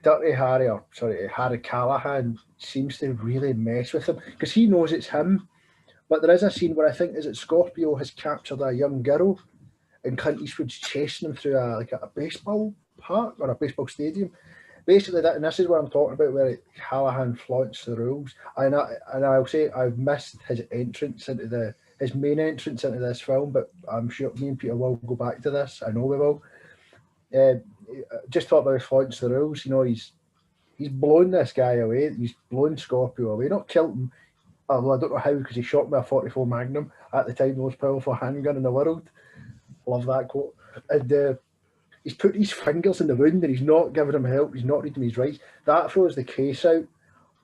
Harry Callahan seems to really mess with him because he knows it's him. But there is a scene where I think is it Scorpio has captured a young girl, and Clint Eastwood's chasing him through a baseball park or a baseball stadium. Basically, that, and this is what I'm talking about, where Callahan flaunts the rules. And I'll say I've missed his main entrance into this film, but I'm sure me and Peter will go back to this. I know we will. Uh, just talk about flaunts the rules. He's blown this guy away. He's blown Scorpio away. Not killed him. Although I don't know how, because he shot me a 44 Magnum at the time, the most powerful handgun in the world. Love that quote. And he's put his fingers in the wound and he's not giving him help. He's not reading his rights. That throws the case out.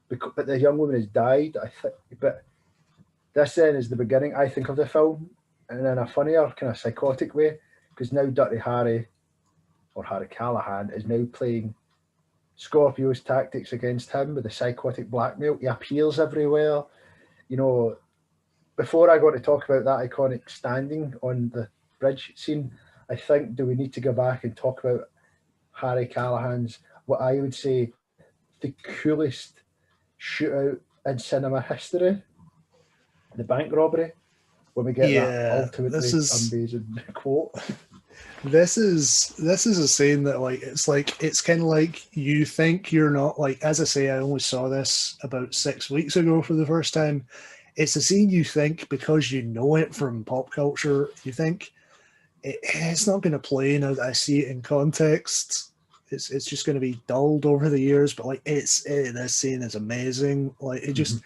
But the young woman has died, I think. But this then is the beginning, I think, of the film, and in a funnier kind of psychotic way, because now Dirty Harry, or Harry Callahan, is now playing Scorpio's tactics against him with the psychotic blackmail. He appears everywhere, you know, before I go to talk about that iconic standing on the bridge scene, I think, do we need to go back and talk about Harry Callahan's, what I would say, the coolest shootout in cinema history, the bank robbery, when we get that Yeah, this ultimately is amazing quote. this is a scene that it's kind of like you think you're not like, as I say, I only saw this about 6 weeks ago for the first time. It's a scene you think, because you know it from pop culture, you think it's not going to play now that I see it in context. It's just going to be dulled over the years, but like this scene is amazing. Like it just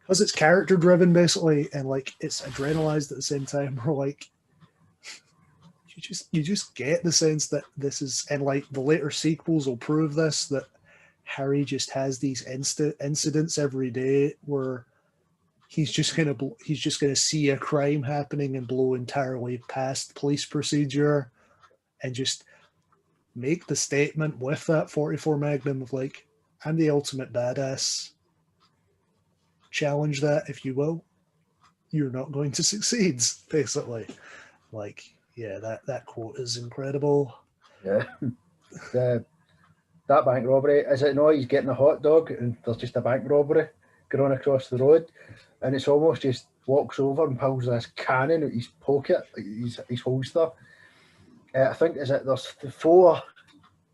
because it's character driven basically, and like it's adrenalized at the same time. We're like you just get the sense that this is, and like the later sequels will prove this, that Harry just has these incidents every day where he's just gonna see a crime happening and blow entirely past police procedure and just make the statement with that 44 Magnum of like, I'm the ultimate badass. Challenge that if you will. You're not going to succeed, basically. Like, yeah, that quote is incredible. Yeah. That bank robbery, is it not he's getting a hot dog and there's just a bank robbery going across the road, and it's almost just walks over and pulls this cannon out his pocket, his holster. I think there's four,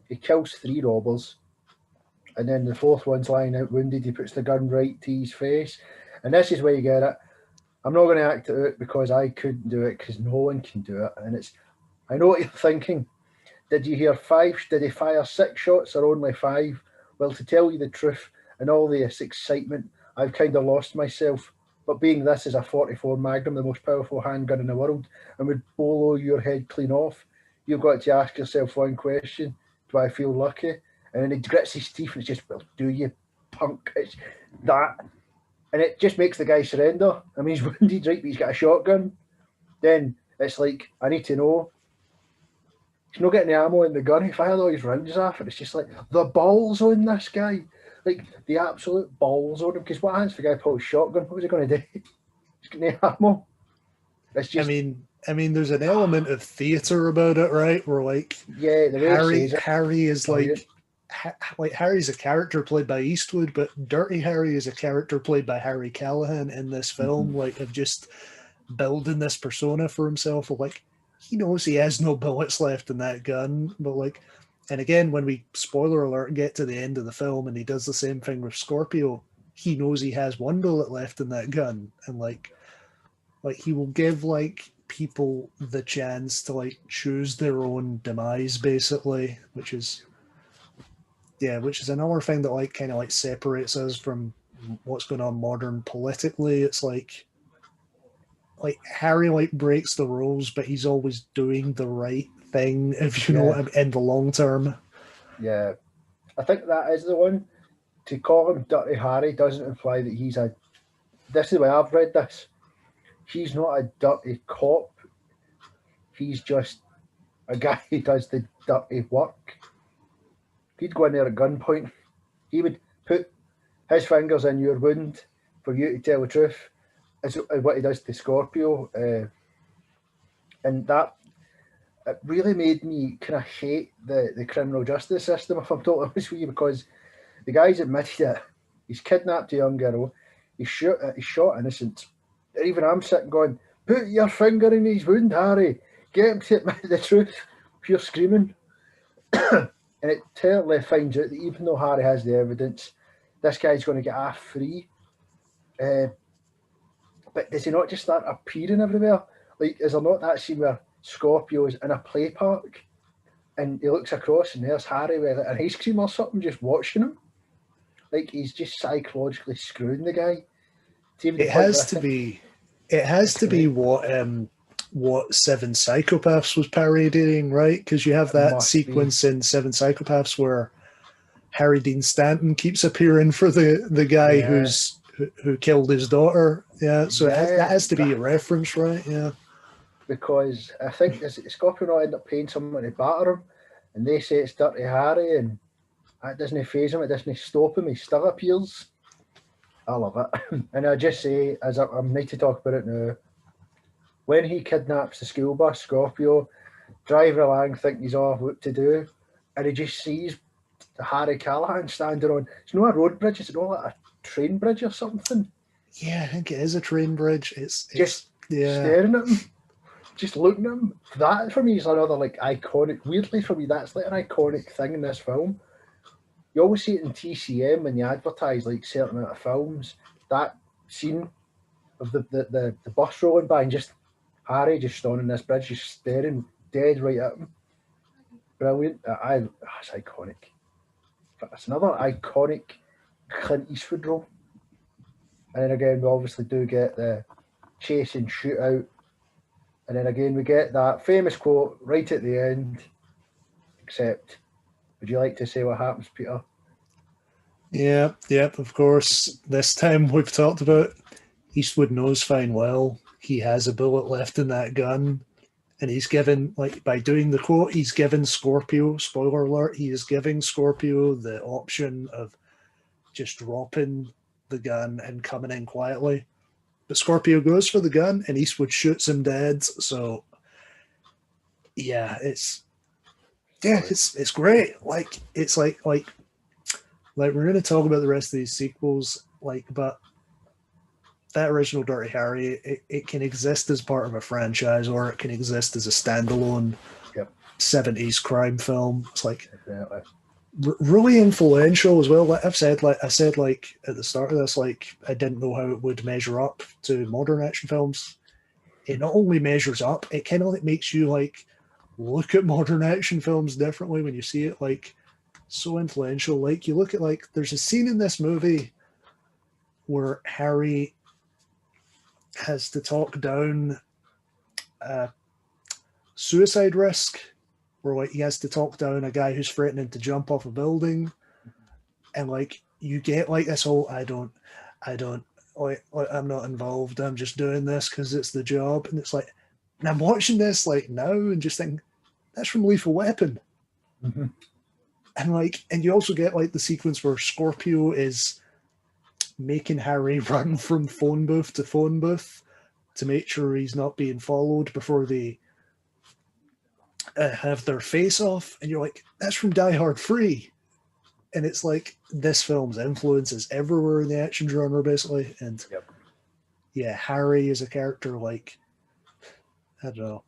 he kills 3 robbers, and then the 4th one's lying out wounded. He puts the gun right to his face, and this is where you get it. I'm not going to act it out because I couldn't do it, because no one can do it. And I know what you're thinking. Did you hear 5? Did he fire 6 shots or only 5? Well, to tell you the truth, in all this excitement, I've kind of lost myself. But being this is a 44 Magnum, the most powerful handgun in the world, and would blow your head clean off, you've got to ask yourself one question: do I feel lucky? And then he grits his teeth and it's just, well, do you, punk? It's that. And it just makes the guy surrender. I mean, he's wounded, right, but he's got a shotgun. Then it's like, I need to know. He's not getting the ammo in the gun. He fired all his rounds off, and it's just like, the balls on this guy. Like, the absolute balls on him. Because what happens if the guy pulls a shotgun? What was he going to do? He's getting the ammo. It's just, I mean, there's an element of theater about it, right? Where like, yeah, the way Harry is like Harry's a character played by Eastwood, but Dirty Harry is a character played by Harry Callahan in this film, like of just building this persona for himself. Of like, he knows he has no bullets left in that gun, but like, and again, when we, spoiler alert, get to the end of the film and he does the same thing with Scorpio, he knows he has 1 bullet left in that gun, and like he will give like people the chance to like choose their own demise, basically, which is another thing that like kind of like separates us from what's going on modern politically. It's like Harry like breaks the rules, but he's always doing the right thing, if you know what I mean, in the long term. Yeah, I think that is the one. To call him Dirty Harry doesn't imply that he's a. This is the way I've read this. He's not a dirty cop. He's just a guy who does the dirty work. He'd go in there at gunpoint. He would put his fingers in your wound for you to tell the truth. Is what he does to Scorpio. And that, it really made me kind of hate the criminal justice system, if I'm totally honest with you, because the guy's admitted it. He's kidnapped a young girl. He shot innocent. Even I'm sitting going, put your finger in his wound, Harry. Get him to admit the truth. Pure screaming. And it totally finds out that even though Harry has the evidence, this guy's going to get off free. But does he not just start appearing everywhere? Like, is there not that scene where Scorpio is in a play park and he looks across and there's Harry with an ice cream or something just watching him? Like, he's just psychologically screwing the guy. It has to be what Seven Psychopaths was parodying, right? Because you have that sequence in Seven Psychopaths where Harry Dean Stanton keeps appearing for the guy who killed his daughter. Yeah, so that has to be a reference, right? Yeah. Because I think Scorpio not end up paying someone to batter him, and they say it's Dirty Harry, and that doesn't faze him, it doesn't stop him, he still appears. I love it. And I just say, as I'm need to talk about it now, when he kidnaps the school bus, Scorpio, driver along thinking he's off what to do, and he just sees Harry Callahan standing on, it's not a road bridge, it's not like a train bridge or something. Yeah, I think it is a train bridge. It's Just yeah. staring at him, just looking at him. That for me is another like iconic, weirdly for me, that's like an iconic thing in this film. You always see it in TCM when you advertise like certain amount of films. That scene of the bus rolling by and just Harry just standing on this bridge, just staring dead right at him. Brilliant. That's iconic. But it's another iconic Clint Eastwood role. And then again, we obviously do get the chase and shootout. And then again, we get that famous quote right at the end. Except, would you like to say what happens, Peter? Yeah, of course. This time we've talked about Eastwood knows fine well he has a bullet left in that gun. And he's given, like, by doing the quote, he's given Scorpio, spoiler alert, he is giving Scorpio the option of just dropping the gun and coming in quietly. But Scorpio goes for the gun and Eastwood shoots him dead. So, yeah, it's great. Like, it's like we're going to talk about the rest of these sequels, like, but that original Dirty Harry, it can exist as part of a franchise or it can exist as a standalone 70s crime film. It's like really influential as well. Like I said at the start of this, like I didn't know how it would measure up to modern action films. It not only measures up, it kind of like makes you like look at modern action films differently when you see it. Like so influential. Like you look at like there's a scene in this movie where Harry has to talk down suicide risk, where like he has to talk down a guy who's threatening to jump off a building, and like you get like this whole I'm not involved, I'm just doing this because it's the job, and it's like, and I'm watching this like now and just thinking that's from Lethal Weapon. Mm-hmm. And you also get like the sequence where Scorpio is making Harry run from phone booth to phone booth to make sure he's not being followed before they have their face off. And you're like, that's from Die Hard 3. And it's like, this film's influence is everywhere in the action genre, basically. And yeah, Harry is a character like, I don't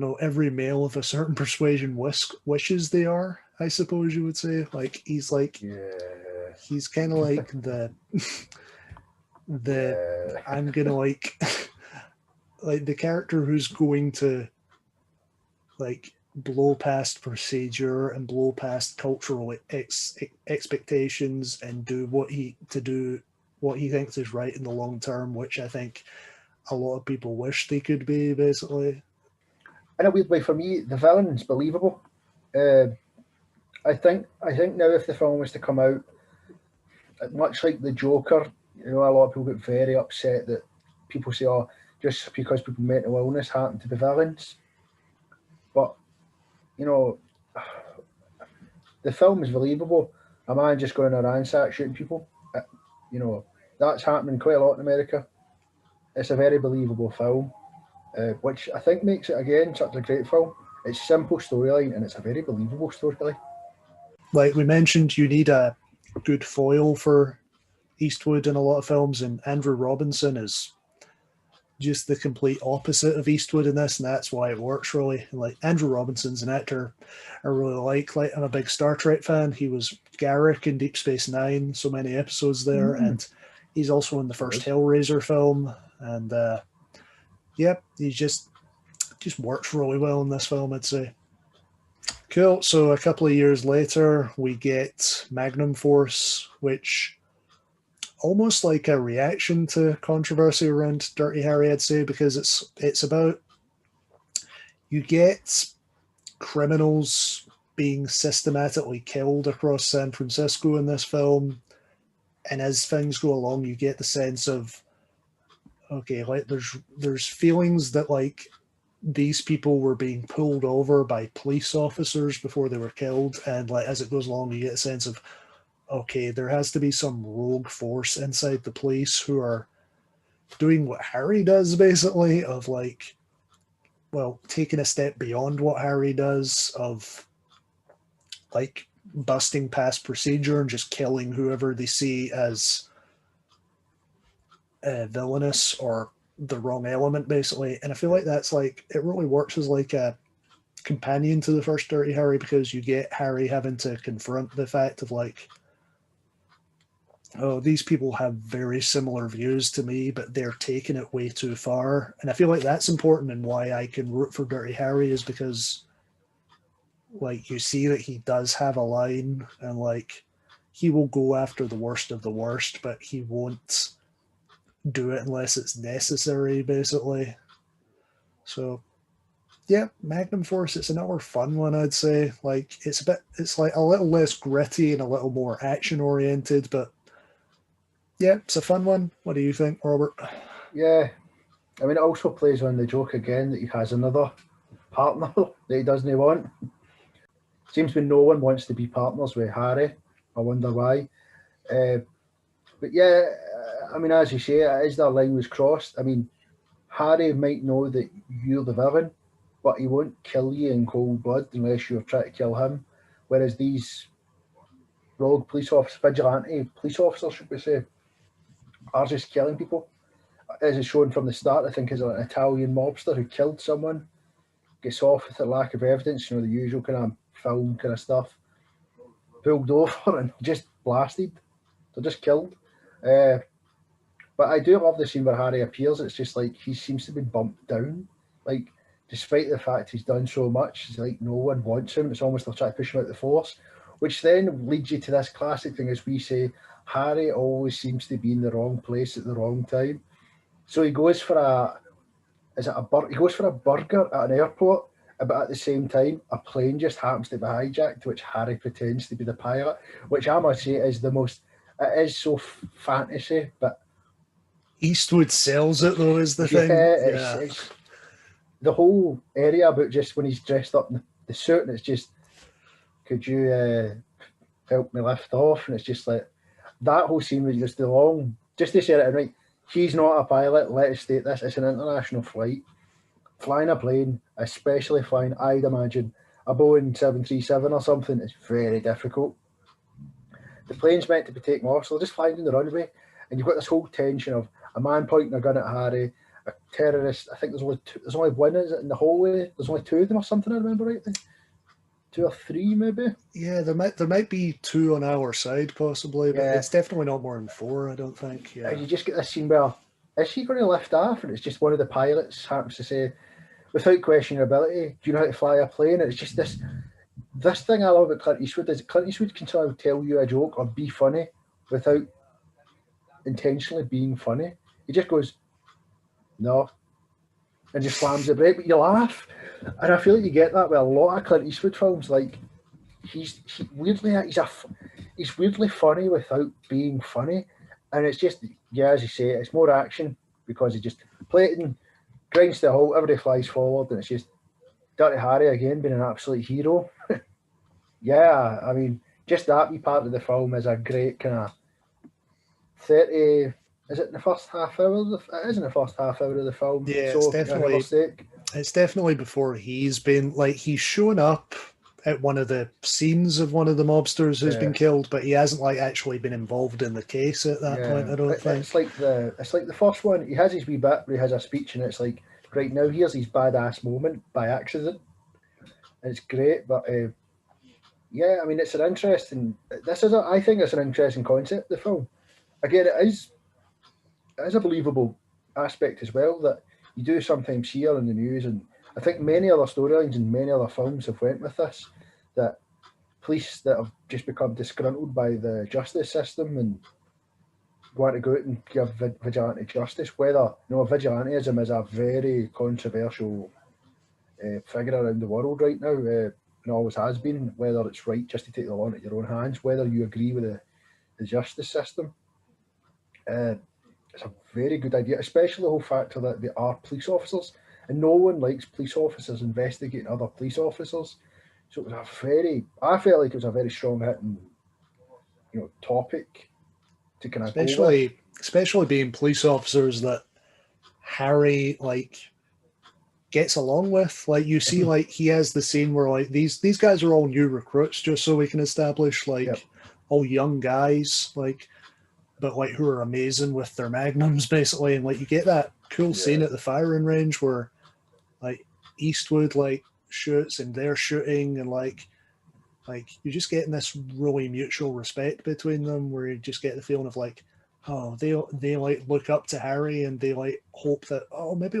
know, every male of a certain persuasion wishes they are, I suppose you would say. Like, he's like, he's kind of like the I'm gonna like the character who's going to like blow past procedure and blow past cultural expectations and do what he thinks is right in the long term, which I think a lot of people wish they could be, basically. In a weird way, for me, the villain's believable. I think now if the film was to come out, much like the Joker, you know, a lot of people get very upset that people say, oh, just because people with mental illness happen to be villains. But, you know, the film is believable. A man just going on a ransack shooting people. You know, that's happening quite a lot in America. It's a very believable film, which I think makes it, again, such a great film. It's simple storyline and it's a very believable storyline. Like we mentioned, you need a good foil for Eastwood in a lot of films, and Andrew Robinson is just the complete opposite of Eastwood in this, and that's why it works really. Like Andrew Robinson's an actor I really like I'm a big Star Trek fan. He was Garak in Deep Space Nine, so many episodes there, and he's also in the first Hellraiser film, and he just works really well in this film, I'd say. Cool. So a couple of years later, we get Magnum Force, which almost like a reaction to controversy around Dirty Harry, I'd say, because it's about, you get criminals being systematically killed across San Francisco in this film, and as things go along, you get the sense of, okay, like there's feelings that like these people were being pulled over by police officers before they were killed, and like as it goes along, you get a sense of, okay, there has to be some rogue force inside the police who are doing what Harry does, basically, of like, well, taking a step beyond what Harry does, of like busting past procedure and just killing whoever they see as villainous or the wrong element, basically. And I feel like that's like, it really works as like a companion to the first Dirty Harry, because you get Harry having to confront the fact of like, oh, these people have very similar views to me, but they're taking it way too far. And I feel like that's important, and why I can root for Dirty Harry is because like you see that he does have a line, and like he will go after the worst of the worst, but he won't do it unless it's necessary, basically. So yeah, Magnum Force, it's another fun one, I'd say. Like it's like a little less gritty and a little more action oriented, but yeah, it's a fun one. What do you think, Robert? Yeah, I mean, it also plays on the joke again that he has another partner that he doesn't want. Seems to be no one wants to be partners with Harry. I wonder why. But yeah, I mean, as you say, as that line was crossed, I mean, Harry might know that you're the villain, but he won't kill you in cold blood unless you're trying to kill him. Whereas these rogue police officers, vigilante police officers, should we say, are just killing people. As is shown from the start, I think, is an Italian mobster who killed someone, gets off with a lack of evidence, the usual kind of film kind of stuff, pulled over and just blasted. They're just killed. But I do love the scene where Harry appears. It's just like he seems to be bumped down. Like, despite the fact he's done so much, it's like no one wants him. It's almost they're trying to push him out the force, which then leads you to this classic thing, as we say, Harry always seems to be in the wrong place at the wrong time. So he goes for he goes for a burger at an airport, but at the same time, a plane just happens to be hijacked, which Harry pretends to be the pilot, which I must say is the most, it is so fantasy, but Eastwood sells it though, is the yeah, thing. it's the whole area about just when he's dressed up in the suit, and it's just, could you help me lift off? And it's just like, that whole scene was just just to say it right, he's not a pilot, let us state this, it's an international flight. Flying a plane, especially flying, I'd imagine, a Boeing 737 or something, is very difficult. The plane's meant to be taking off, so they're just flying down the runway, and you've got this whole tension of a man pointing a gun at Harry, a terrorist. I think there's only one, is it, in the hallway? There's only two of them or something, I remember rightly. 2 or 3 maybe. Yeah, there might be 2 on our side possibly, but it's definitely not more than 4, I don't think. Yeah. And you just get this scene where, is he going to lift off? And it's just one of the pilots happens to say, without questioning your ability, do you know how to fly a plane? And it's just this thing I love about Clint Eastwood is Clint Eastwood can somehow tell you a joke or be funny without intentionally being funny. He just goes, no, and just slams the brake, but you laugh. And I feel like you get that with a lot of Clint Eastwood films. Like, he's weirdly funny without being funny. And it's just, yeah, as you say, it's more action because he just plating, grinds to a halt, everybody flies forward, and it's just Dirty Harry again being an absolute hero. Yeah, I mean, just that wee part of the film is a great kind of 30. Is it in the first half hour? It is in the first half hour of the film. Yeah, so, it's definitely before he's shown up at one of the scenes of one of the mobsters who's been killed, but he hasn't like actually been involved in the case at that point. I don't think it's like the first one. He has his wee bit where he has a speech, and it's like, right now here's his badass moment by accident, and it's great. But yeah, I mean, it's an interesting. I think it's an interesting concept. The film, again, it is a believable aspect as well that you do sometimes hear in the news, and I think many other storylines and many other films have went with this, that police that have just become disgruntled by the justice system and want to go out and give vigilante justice, whether, vigilantism is a very controversial figure around the world right now, and always has been, whether it's right just to take the law into your own hands, whether you agree with the justice system. It's a very good idea, especially the whole factor that they are police officers, and no one likes police officers investigating other police officers. So it was I felt like it was a very strong hit, and topic to kind of go with. Especially being police officers that Harry gets along with. Like, you see, he has the scene where these guys are all new recruits, just so we can establish all young guys, but who are amazing with their magnums, basically. And you get that cool scene at the firing range where Eastwood shoots and they're shooting, and you're just getting this really mutual respect between them, where you just get the feeling of oh, they look up to Harry, and they hope that, oh, maybe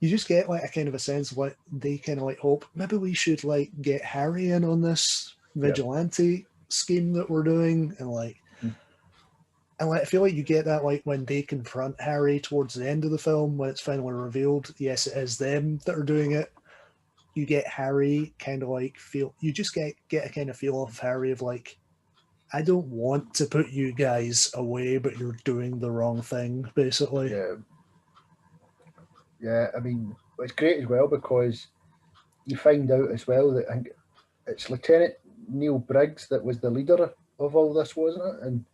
you just get a kind of a sense of they kind of hope maybe we should get Harry in on this vigilante scheme that we're doing. And and I feel you get that when they confront Harry towards the end of the film, when it's finally revealed, yes, it is them that are doing it. You get Harry kind of feel, you just get a kind of feel of Harry of I don't want to put you guys away, but you're doing the wrong thing, basically. Yeah, I mean, it's great as well because you find out as well that I think it's Lieutenant Neil Briggs that was the leader of all this, wasn't it? And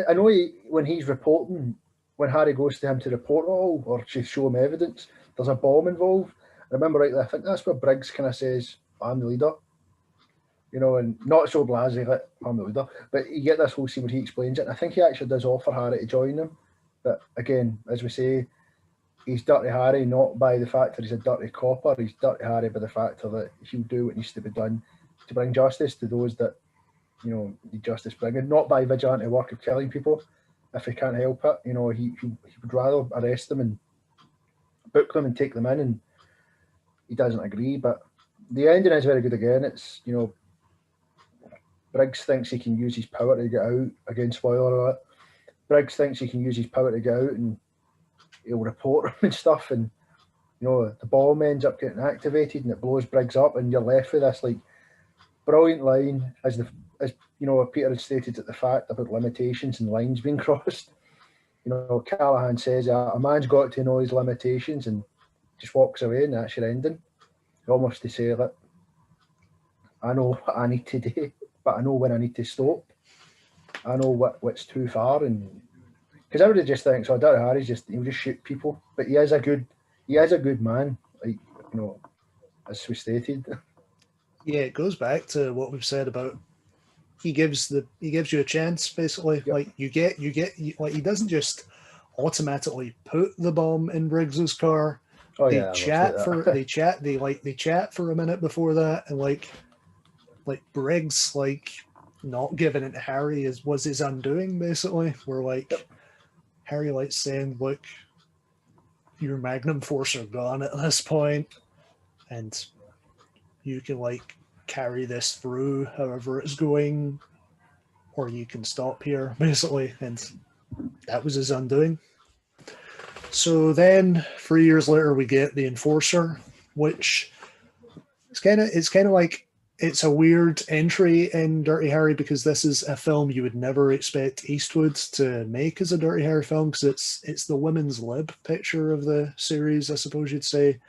I know when he's reporting, when Harry goes to him to report it all or to show him evidence, there's a bomb involved. I remember rightly, I think that's where Briggs kind of says, I'm the leader. And not so blasé, I'm the leader. But you get this whole scene where he explains it. And I think he actually does offer Harry to join them. But again, as we say, he's Dirty Harry not by the fact that he's a dirty copper. He's Dirty Harry by the fact that he'll do what needs to be done to bring justice to those that, need justice bringing. Not by vigilante work of killing people if he can't help it. He would rather arrest them and book them and take them in, and he doesn't agree. But the ending is very good again. It's, Briggs thinks he can use his power to get out. Again, spoiler alert. Briggs thinks he can use his power to get out, and he'll report him and stuff. And the bomb ends up getting activated, and it blows Briggs up, and you're left with this brilliant line, as Peter had stated at the fact about limitations and lines being crossed. Callahan says a man's got to know his limitations, and just walks away, and that's your ending. Almost to say that I know what I need to do, but I know when I need to stop. I know what's too far, and because everybody just thinks, oh, Dirty Harry's he'll just shoot people, but he is a good man, as we stated. Yeah, it goes back to what we've said about he gives you a chance, basically. Yep. He doesn't just automatically put the bomb in Briggs's car. Oh, they chat for a minute before that, and Briggs not giving it to Harry was his undoing, basically. Where Harry saying, look, your Magnum Force are gone at this point, and you can carry this through however it's going, or you can stop here, basically. And that was his undoing. So then 3 years later we get The Enforcer, which it's a weird entry in Dirty Harry, because this is a film you would never expect Eastwood to make as a Dirty Harry film, because it's the women's lib picture of the series, I suppose you'd say.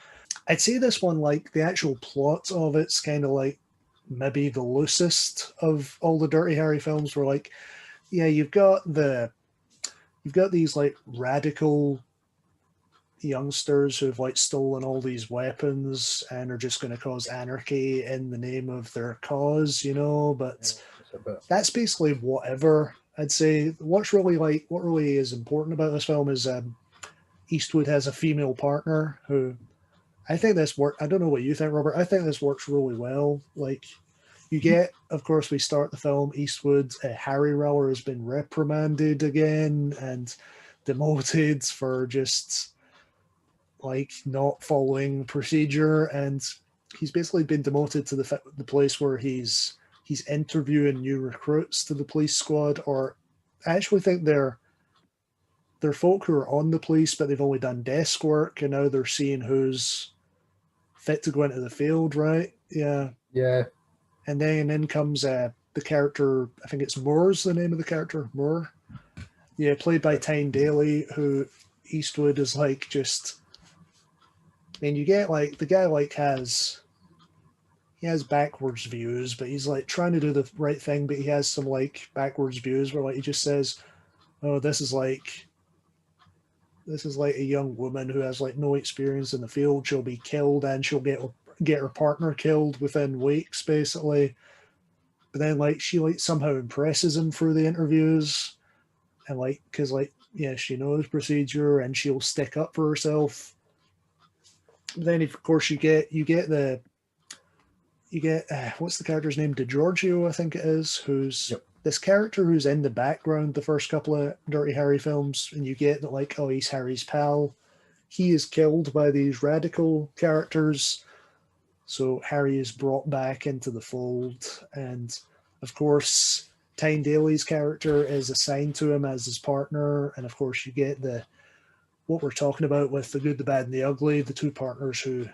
I'd say this one, the actual plot of it's kind of maybe the loosest of all the Dirty Harry films, where you've got these radical youngsters who've stolen all these weapons and are just going to cause anarchy in the name of their cause, but that's basically whatever. I'd say what really is important about this film is Eastwood has a female partner who, I think this work. I don't know what you think, Robert. I think this works really well. You get, of course, we start the film, Eastwood, Harry Reller has been reprimanded again and demoted for just not following procedure, and he's basically been demoted to the place where he's interviewing new recruits to the police squad, or I actually think they're folk who are on the police, but they've only done desk work, and now they're seeing who's fit to go into the field, right? Yeah. And then in comes the character, I think it's Moore's the name of the character, Moore. Yeah, played by Tyne Daly, who Eastwood is just... And you get the guy has backwards views, but he's like trying to do the right thing, but he has some like backwards views where like he just says, "Oh, this is like a young woman who has like no experience in the field. She'll be killed, and she'll get her partner killed within weeks, basically." But then like she like somehow impresses him through the interviews, and like because like yeah, she knows procedure and she'll stick up for herself. But then of course you get what's the character's name? DiGiorgio, I think it is, who's Yep. this character who's in the background the first couple of Dirty Harry films, and you get that like, oh, he's Harry's pal. He is killed by these radical characters, so Harry is brought back into the fold, and of course Tyne Daly's character is assigned to him as his partner, and of course you get the what we're talking about with the good, the bad, and the ugly, the two partners who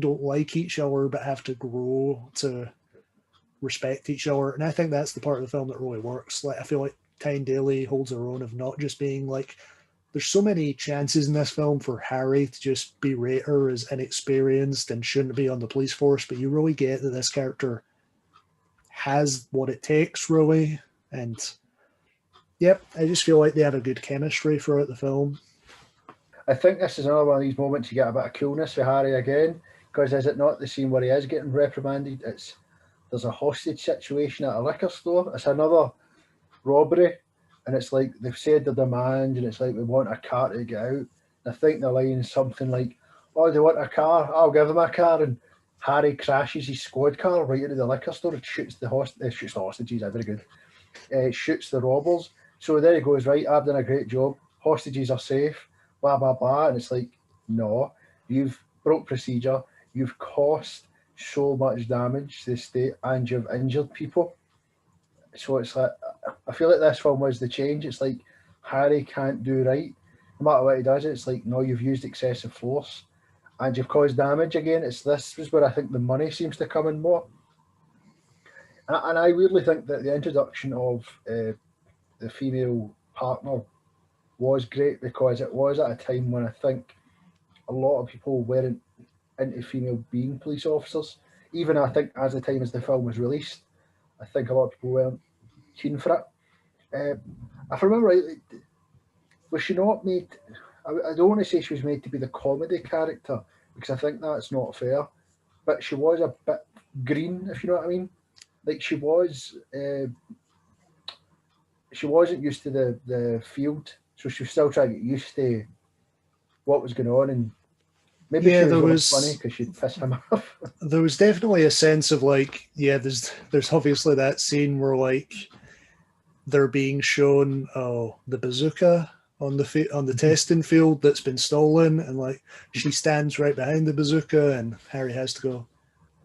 don't like each other but have to grow to respect each other. And I think that's the part of the film that really works. Like I feel like Tyne Daly holds her own of not just being like there's so many chances in this film for Harry to just berate her as inexperienced and shouldn't be on the police force, but you really get that this character has what it takes, really. And yep, I just feel like they have a good chemistry throughout the film. I think this is another one of these moments you get a bit of coolness for Harry again, because is it not the scene where he is getting reprimanded? There's a hostage situation at a liquor store. It's another robbery, and it's like they've said their demand, and it's like we want a car to get out. And I think the line's something like, "Oh, they want a car? I'll give them a car." And Harry crashes his squad car right into the liquor store and shoots the hostages. Very good. Shoots the robbers. So there he goes. Right, I've done a great job. Hostages are safe. Blah blah blah. And it's like, no, you've broke procedure. You've caused so much damage to the state, and you've injured people. So it's like I feel like this film was the change. It's like Harry can't do right, no matter what he does. It's like no, you've used excessive force, and you've caused damage again. This is where I think the money seems to come in more. And I weirdly think that the introduction of the female partner was great because it was at a time when I think a lot of people weren't into female being police officers. Even I think as the time as the film was released, I think a lot of people weren't keen for it. If I remember rightly, was she not made? I don't want to say she was made to be the comedy character because I think that's not fair. But she was a bit green, if you know what I mean. Like she was, she wasn't used to the field, so she was still trying to get used to what was going on, and maybe Yeah, she there was really was funny because she'd piss him off. there was definitely a sense of like, yeah, there's obviously that scene where like they're being shown the bazooka on the testing field that's been stolen, and like she stands right behind the bazooka, and Harry has to go,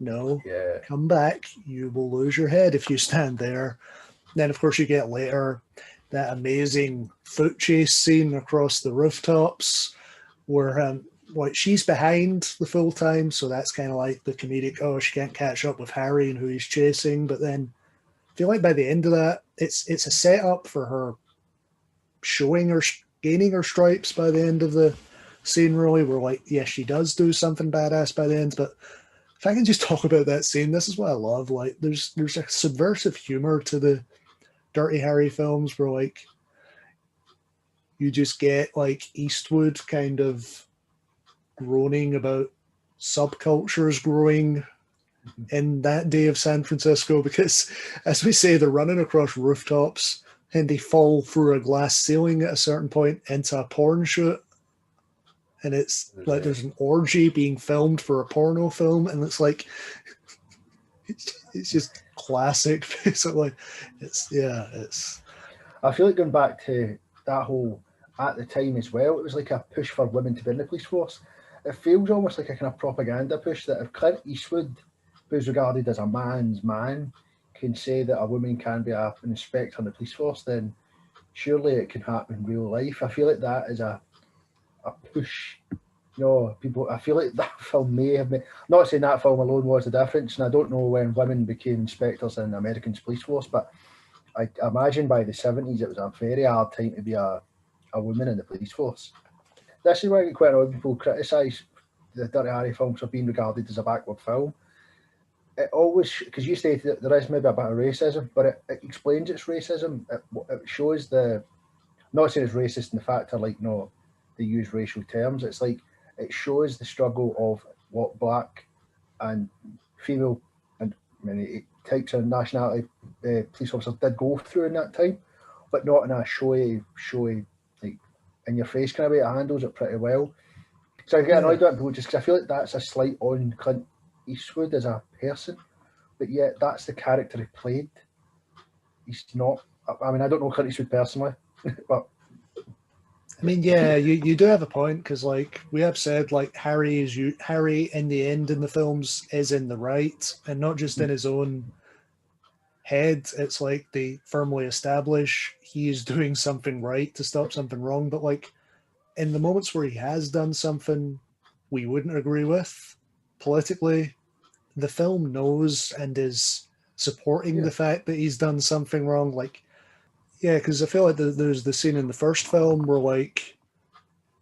no, Yeah, come back, you will lose your head if you stand there. Then of course you get later that amazing foot chase scene across the rooftops where like she's behind the full time, so that's kind of like the comedic. Oh, she can't catch up with Harry and who he's chasing. But then I feel like by the end of that, it's a setup for her showing her gaining her stripes by the end of the scene. Really, we're like, yes, she does do something badass by the end. But if I can just talk about that scene, this is what I love. Like, there's a subversive humor to the Dirty Harry films where like you just get like Eastwood kind of groaning about subcultures growing in that day of San Francisco because, as we say, they're running across rooftops and they fall through a glass ceiling at a certain point into a porn shoot. And it's like there's an orgy being filmed for a porno film, and it's like it's just classic, basically. It's. I feel like going back to that whole at the time as well, it was like a push for women to be in the police force. It feels almost like a kind of propaganda push that if Clint Eastwood, who's regarded as a man's man, can say that a woman can be an inspector in the police force, then surely it can happen in real life. I feel like that is a push. You know, people. I feel like that film may have been. Not saying that film alone was the difference, and I don't know when women became inspectors in American police force, but I imagine by the 70s it was a very hard time to be a woman in the police force. This is why I get quite annoyed when people criticise the Dirty Harry films for being regarded as a backward film. it always, because you stated that there is maybe a bit of racism, but it explains its racism. It shows not saying it's racist in the fact of like, no, they use racial terms. It's like, it shows the struggle of what black and female and many types of nationality police officers did go through in that time, but not in a showy, like in your face kind of way. It handles it pretty well. So I get annoyed at people just because I feel like that's a slight on Clint Eastwood as a person, but yet that's the character he played. He's not. I mean, I don't know Clint Eastwood personally, but I mean, yeah, you do have a point, because like we have said, like Harry in the end in the films is in the right, and not just in his own head. It's like they firmly establish he is doing something right to stop something wrong, but like in the moments where he has done something we wouldn't agree with politically, the film knows and is supporting the fact that he's done something wrong. Like, yeah, because I feel like there's the scene in the first film where like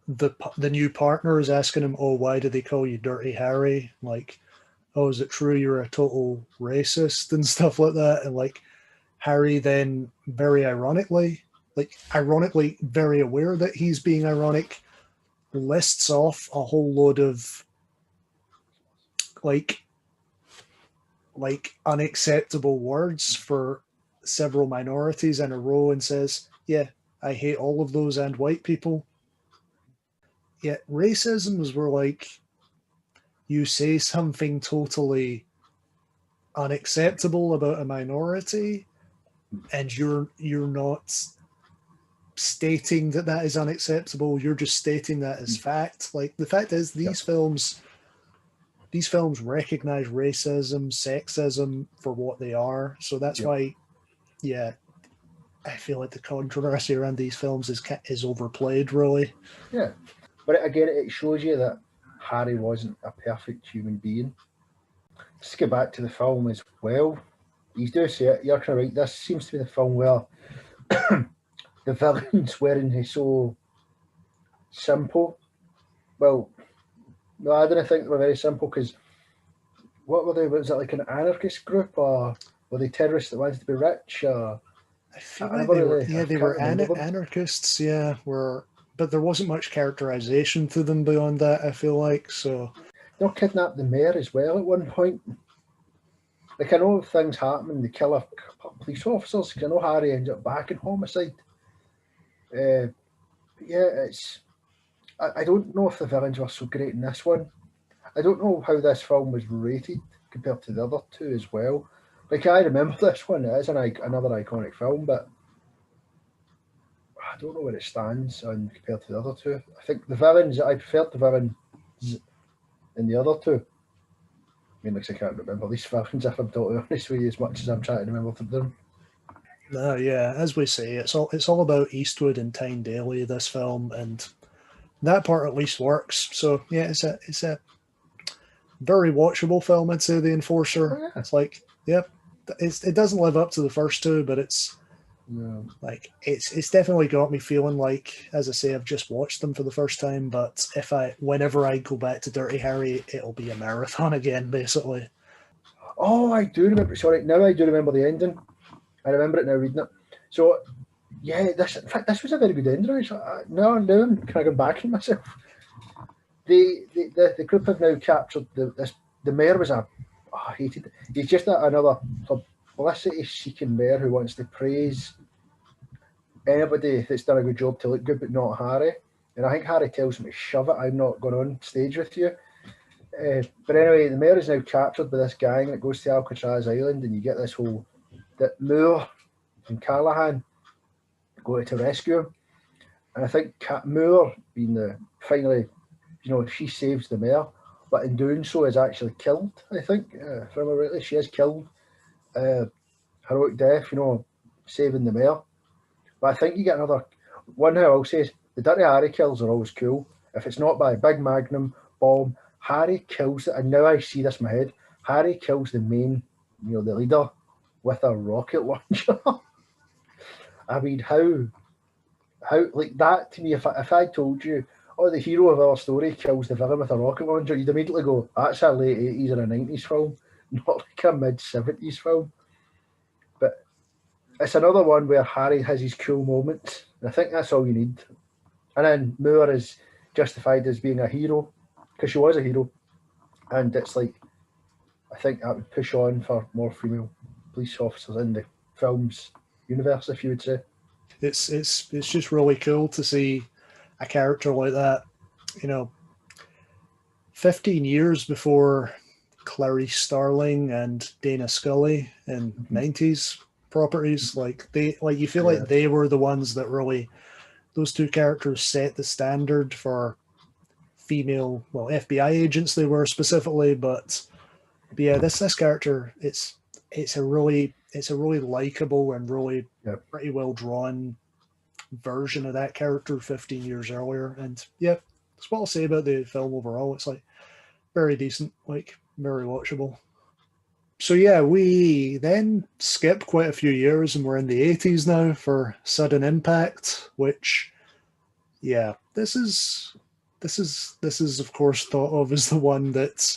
the new partner is asking him, "Oh, why do they call you Dirty Harry?" Like, "Oh, is it true you're a total racist?" and stuff like that. And like Harry then very ironically, very aware that he's being ironic, lists off a whole load of like unacceptable words for several minorities in a row and says, "Yeah, I hate all of those and white people." Yet racism is where like you say something totally unacceptable about a minority and you're not stating that is unacceptable, you're just stating that as fact. Like the fact is these films recognize racism, sexism for what they are. So that's why, yeah, I feel like the controversy around these films is overplayed, really. Yeah, but again, it shows you that Harry wasn't a perfect human being. Just get back to the film as well. You do say it, you're kind of right. This seems to be the film where the villains weren't so simple. Well, no, I didn't think they were very simple because what were they? Was it like an anarchist group or were they terrorists that wanted to be rich? Or I feel like they were anarchists, but there wasn't much characterization to them beyond that, I feel like. So they'll kidnap the mayor as well at one point. Like, I know things happen, they kill a police officers, because I know Harry ends up back in homicide. Yeah, it's... I don't know if the villains were so great in this one. I don't know how this film was rated compared to the other two as well. Like, I remember this one, it is another iconic film, but I don't know where it stands compared to the other two. I think the villains, I preferred the villains in the other two. I mean, like, I can't remember these villains, if I'm totally honest with you, as much as I'm trying to remember them. No, yeah, as we say, it's all about Eastwood and Tyne Daly, this film, and that part at least works. So yeah, it's a very watchable film, I'd say. The Enforcer. Oh, yeah. It's like, yep, it doesn't live up to the first two, but it's it's definitely got me feeling like, as I say, I've just watched them for the first time. But whenever I go back to Dirty Harry, it'll be a marathon again, basically. Oh, I do remember. Sorry, now I do remember the ending. I remember it now reading it. So yeah, in fact, this was a very good ending. Now I'm kind of going back in myself. The group have now captured the mayor was I hated it. He's just another publicity-seeking mayor who wants to praise anybody that's done a good job to look good, but not Harry. And I think Harry tells him to shove it. I'm not going on stage with you. But anyway, the mayor is now captured by this gang that goes to Alcatraz Island, and you get this whole that Moore and Callahan go to rescue him. And I think Moore, being finally, she saves the mayor, but in doing so is actually killed. I think, if I remember rightly, she is killed. Heroic death, saving the mayor. But I think you get another one. Now I'll say is the Dirty Harry kills are always cool. If it's not by a big magnum bomb, Harry kills it. And now I see this in my head. Harry kills the main, the leader, with a rocket launcher. I mean, how like that to me? If I told you, the hero of our story kills the villain with a rocket launcher, you'd immediately go, "That's a late 80s or a 90s film." not like a mid-70s film. But it's another one where Harry has his cool moments. And I think that's all you need. And then Moore is justified as being a hero, because she was a hero. And it's like, I think that would push on for more female police officers in the film's universe, if you would say. It's just really cool to see a character like that, 15 years before Clarice Starling and Dana Scully in 90s properties. Like you feel like they were the ones that really, those two characters set the standard for female, well, FBI agents they were specifically, but yeah, this character, it's a really likable and really pretty well drawn version of that character 15 years earlier. And yeah, that's what I'll say about the film overall. It's like very decent, like very watchable. So yeah, we then skip quite a few years and we're in the 80s now for Sudden Impact, which yeah, this is of course thought of as the one that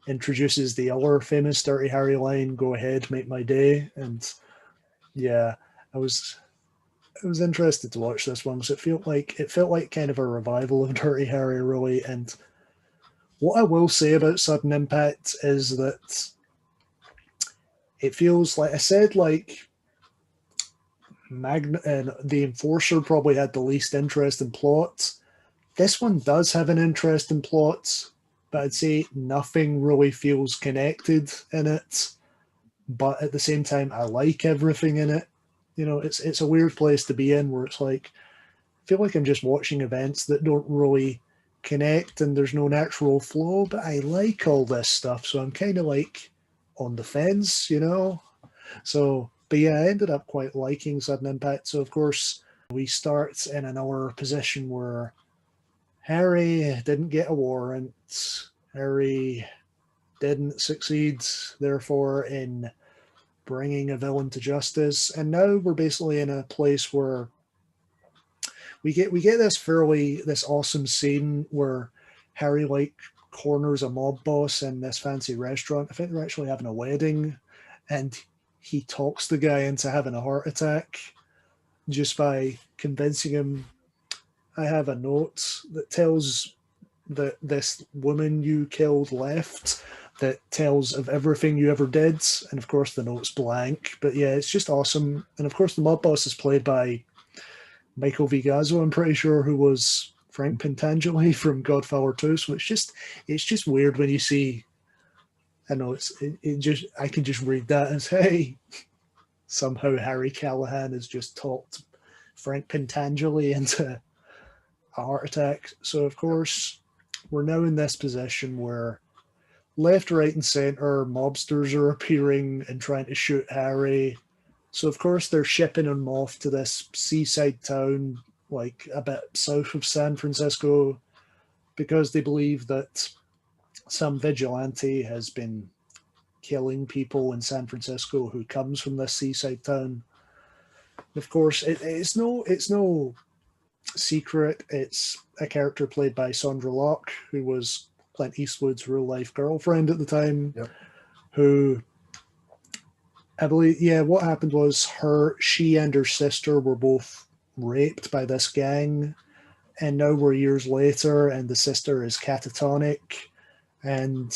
introduces the other famous Dirty Harry line, "Go ahead, make my day." And yeah, I was interested to watch this one because it felt like kind of a revival of Dirty Harry, really. And what I will say about Sudden Impact is that it feels like I said, like and the Enforcer probably had the least interest in plot. This one does have an interest in plot, but I'd say nothing really feels connected in it. But at the same time, I like everything in it. It's a weird place to be in where it's like, I feel like I'm just watching events that don't really connect and there's no natural flow, but I like all this stuff. So I'm kind of like on the fence, So, but yeah, I ended up quite liking Sudden Impact. So, of course, we start in another position where Harry didn't get a warrant. Harry didn't succeed, therefore, in bringing a villain to justice. And now we're basically in a place where we get this awesome scene where Harry like corners a mob boss in this fancy restaurant. I think they're actually having a wedding, and he talks the guy into having a heart attack just by convincing him, "I have a note that tells that this woman you killed left that tells of everything you ever did." And of course the note's blank, but yeah, it's just awesome. And of course the mob boss is played by Michael Vigazzo, I'm pretty sure, who was Frank Pentangeli from Godfather 2. So it's just weird when you see, I know I can just read that as, hey, somehow Harry Callahan has just talked Frank Pentangeli into a heart attack. So of course we're now in this position where left, right, and center mobsters are appearing and trying to shoot Harry. So of course they're shipping him off to this seaside town, like a bit south of San Francisco, because they believe that some vigilante has been killing people in San Francisco who comes from this seaside town. Of course, it's no secret. It's a character played by Sondra Locke, who was Clint Eastwood's real life girlfriend at the time, who I believe, yeah, what happened was she and her sister were both raped by this gang, and now we're years later, and the sister is catatonic, and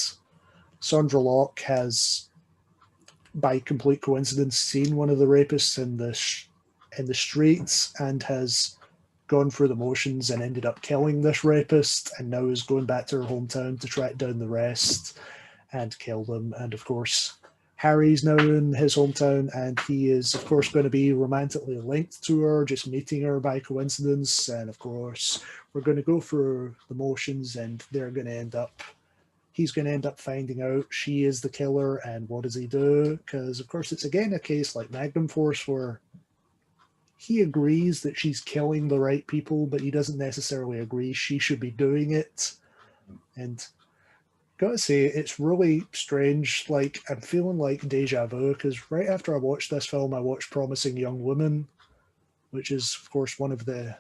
Sondra Locke has, by complete coincidence, seen one of the rapists in the streets and has gone through the motions and ended up killing this rapist, and now is going back to her hometown to track down the rest and kill them. And of course, Harry's now in his hometown, and he is, of course, going to be romantically linked to her, just meeting her by coincidence. And of course, we're going to go through the motions, and he's going to end up finding out she is the killer. And what does he do? Because, of course, it's again a case like Magnum Force where he agrees that she's killing the right people, but he doesn't necessarily agree she should be doing it. And gotta say, it's really strange. Like, I'm feeling like deja vu, because right after I watched this film, I watched Promising Young Woman, which is, of course, one of the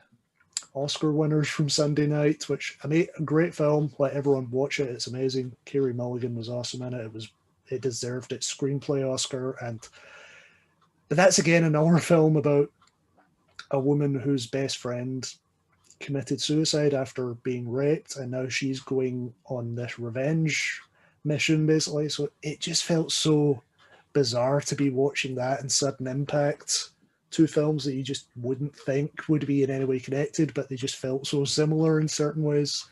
Oscar winners from Sunday night, which, I mean, a great film. Let everyone watch it. It's amazing. Carey Mulligan was awesome in it. it deserved its screenplay Oscar. But that's again another film about a woman whose best friend committed suicide after being raped, and now she's going on this revenge mission, basically. So it just felt so bizarre to be watching that and Sudden Impact, two films that you just wouldn't think would be in any way connected, but they just felt so similar in certain ways.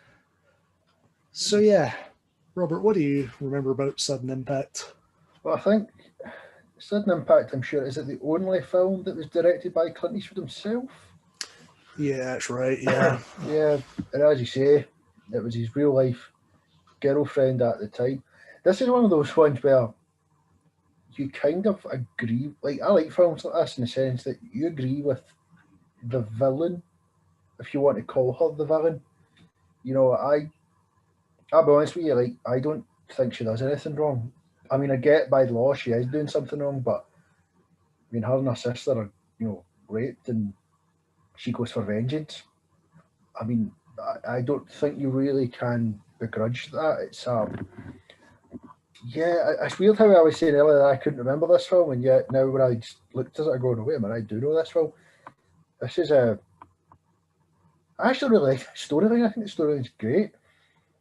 So yeah, Robert, what do you remember about Sudden Impact? Well, I think Sudden Impact, I'm sure, is it the only film that was directed by Clint Eastwood himself? Yeah, that's right, yeah. Yeah, and as you say, it was his real life girlfriend at the time. This is one of those ones where you kind of agree, like, I like films like this in the sense that you agree with the villain, if you want to call her the villain. You know, I'll be honest with you, like, I don't think she does anything wrong. I mean, I get by the law she is doing something wrong, but I mean, her and her sister are, you know, raped and she goes for vengeance. I mean, I don't think you really can begrudge that. It's yeah, it's weird how I was saying earlier that I couldn't remember this film, and yet now when I just looked at it, I go, no, wait a minute, I do know this film. This is I actually really like the storyline. I think the storyline's great.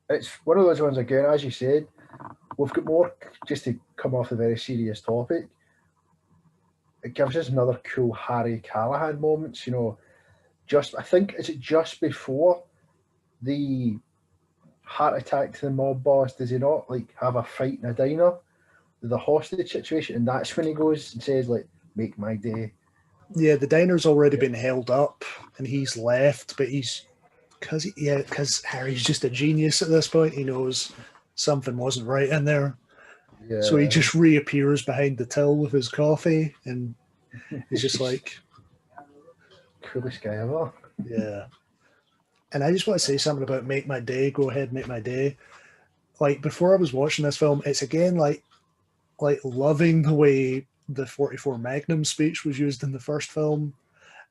It's one of those ones, again, as you said, we've got more, just to come off a very serious topic, it gives us another cool Harry Callahan moments, you know, I think, is it just before the heart attack to the mob boss, does he not, like, have a fight in a diner, the hostage situation, and that's when he goes and says, like, make my day. Yeah, the diner's already been held up and he's left, but because Harry's just a genius at this point. He knows something wasn't right in there. Yeah. So he just reappears behind the till with his coffee and he's just like... coolest guy ever. Yeah. And I just want to say something about Make My Day, Go Ahead, Make My Day. Like, before I was watching this film, it's again like loving the way the 44 Magnum speech was used in the first film.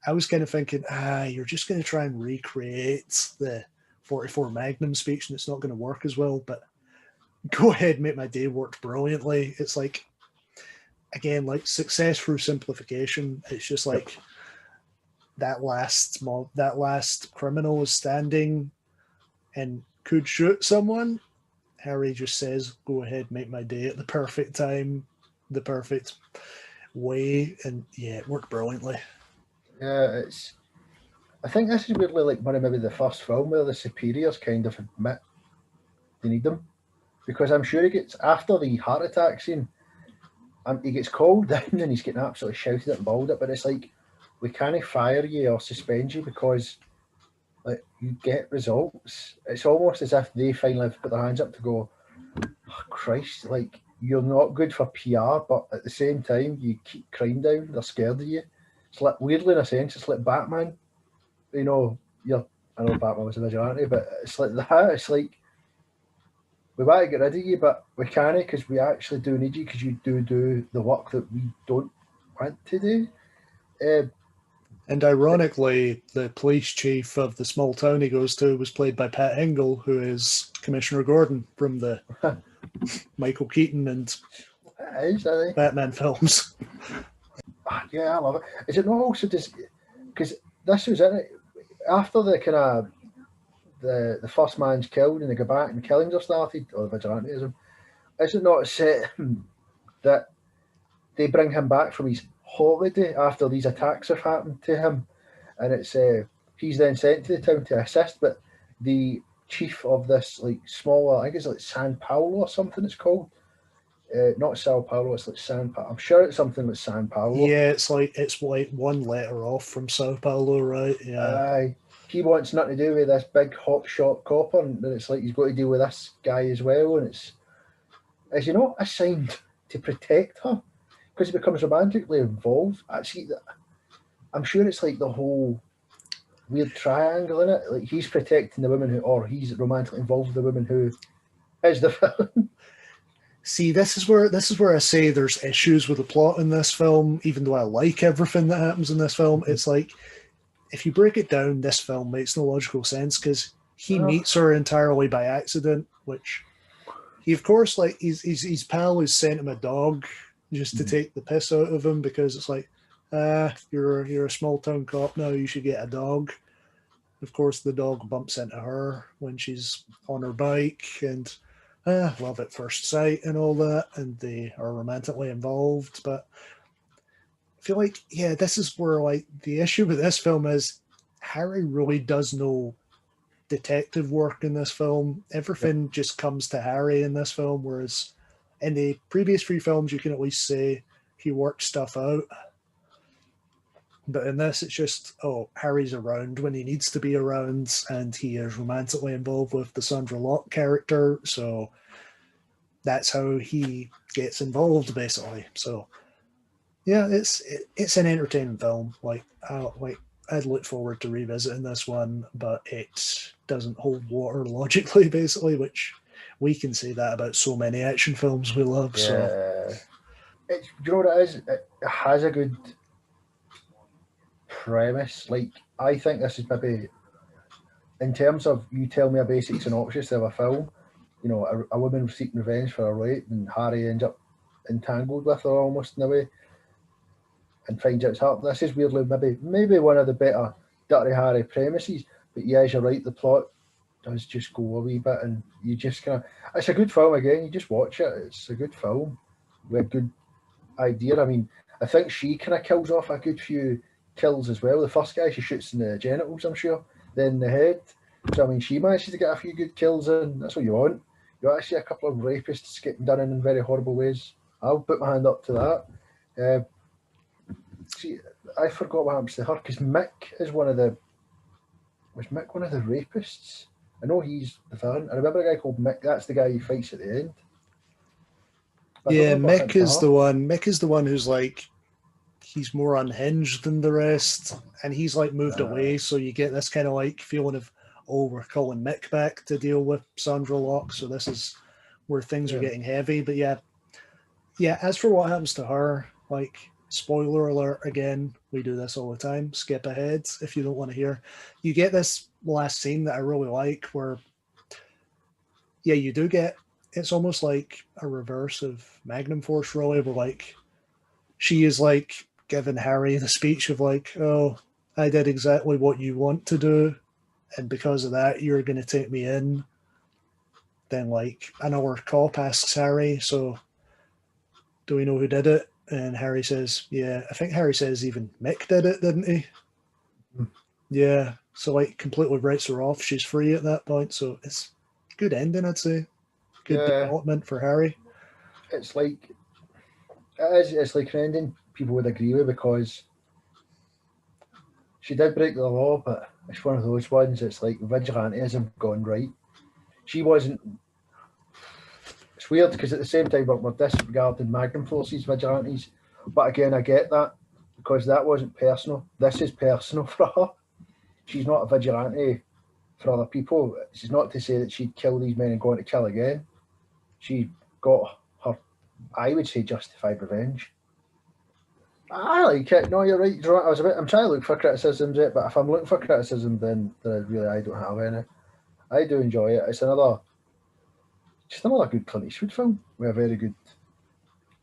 I was kind of thinking, you're just going to try and recreate the 44 Magnum speech and it's not going to work as well. But Go Ahead, Make My Day worked brilliantly. It's like, again, like success through simplification. It's just like that last criminal is standing and could shoot someone. Harry just says, go ahead, make my day at the perfect time, the perfect way. And yeah, it worked brilliantly. Yeah, I think this is weirdly like one of maybe the first film where the superiors kind of admit they need them. Because I'm sure he gets, after the heart attack scene, he gets called down and he's getting absolutely shouted at and bawled at, but it's like, we can't fire you or suspend you because like you get results. It's almost as if they finally have put their hands up to go, oh, Christ, like, you're not good for PR, but at the same time, you keep crime down, they're scared of you. It's like, weirdly, in a sense, it's like Batman. You know, I know Batman was a vigilante, but it's like that. It's like, we want to get rid of you, but we can't because we actually do need you because you do the work that we don't want to do. And ironically, the police chief of the small town he goes to was played by Pat Hingle, who is Commissioner Gordon from the Michael Keaton and Batman films. Yeah, I love it. Is it not also just because this was in it after the kind of the first man's killed and they go back and killings are started, or the vigilantism? Is it not set that they bring him back from his holiday after these attacks have happened to him, and it's he's then sent to the town to assist, but the chief of this like smaller, I think it's like San Paulo or something it's called, not Sao Paulo, it's like San Paulo. I'm sure it's something like San Paulo. Yeah, it's like one letter off from Sao Paulo, right? Yeah. He wants nothing to do with this big hot shot copper, and then it's like he's got to deal with this guy as well, and is he not assigned to protect her? Because he becomes romantically involved. Actually, I'm sure it's like the whole weird triangle in it. Like he's protecting the woman or he's romantically involved with the woman who is the villain. See, this is where I say there's issues with the plot in this film. Even though I like everything that happens in this film, it's like if you break it down, this film makes no logical sense because he meets her entirely by accident, which he of course, like his pal has sent him a dog just to take the piss out of him, because it's like, you're a small town cop now, you should get a dog. Of course, the dog bumps into her when she's on her bike, and love at first sight and all that, and they are romantically involved. But I feel like, yeah, this is where, like, the issue with this film is Harry really does no detective work in this film. Everything just comes to Harry in this film, whereas in the previous three films, you can at least say he worked stuff out. But in this, it's just, oh, Harry's around when he needs to be around, and he is romantically involved with the Sandra Locke character, so that's how he gets involved, basically. So, yeah, it's an entertaining film. I'd look forward to revisiting this one, but it doesn't hold water logically, basically, which we can say that about so many action films we love. Yeah. So, Do you know what it is? It has a good premise. Like, I think this is maybe, in terms of you tell me a basic synopsis of a film, you know, a woman seeking revenge for a rape, and Harry ends up entangled with her almost in a way, and finds out it's her. This is weirdly maybe one of the better Dirty Harry premises. But yes, you're right, the plot does just go a wee bit, and you just kind of, it's a good film again. You just watch it. It's a good film with a good idea. I mean, I think she kind of kills off a good few kills as well. The first guy she shoots in the genitals, I'm sure, then the head. So I mean, she manages to get a few good kills in. That's what you want. You want to see a couple of rapists getting done in very horrible ways. I'll put my hand up to that. See, I forgot what happens to her, because Mick is one of the. Was Mick one of the rapists? I know he's the villain. I remember a guy called Mick. That's the guy he fights at the end. yeah, Mick is the one. Mick is the one who's like, he's more unhinged than the rest, and he's like moved away. So you get this kind of like feeling of, oh, we're calling Mick back to deal with Sandra Locke. So this is where things are getting heavy. But yeah. As for what happens to her, like, spoiler alert again, we do this all the time. Skip ahead if you don't want to hear. You get this last scene that I really like, where, yeah, you do get. It's almost like a reverse of Magnum Force, really, where like she is like giving Harry the speech of like, oh, I did exactly what you want to do, and because of that, you're going to take me in. Then like another cop asks Harry, so do we know who did it? And Harry says, yeah, I think Harry says even Mick did it, didn't he? Yeah. So like completely writes her off. She's free at that point. So it's good ending, I'd say. Good development for Harry. It's like, it's like an ending people would agree with, because she did break the law, but it's one of those ones. It's like vigilantism gone right. She wasn't. It's weird because at the same time we're disregarding Magnum Force's vigilantes, but again I get that, because that wasn't personal. This is personal for her. She's not a vigilante for other people. It's not to say that she'd kill these men and go on to kill again. She got her, I would say, justified revenge. I like it. No, you're right. I'm trying to look for criticisms, but if I'm looking for criticism, then I don't have any. I do enjoy it. It's just another good Clint Eastwood film with a very good,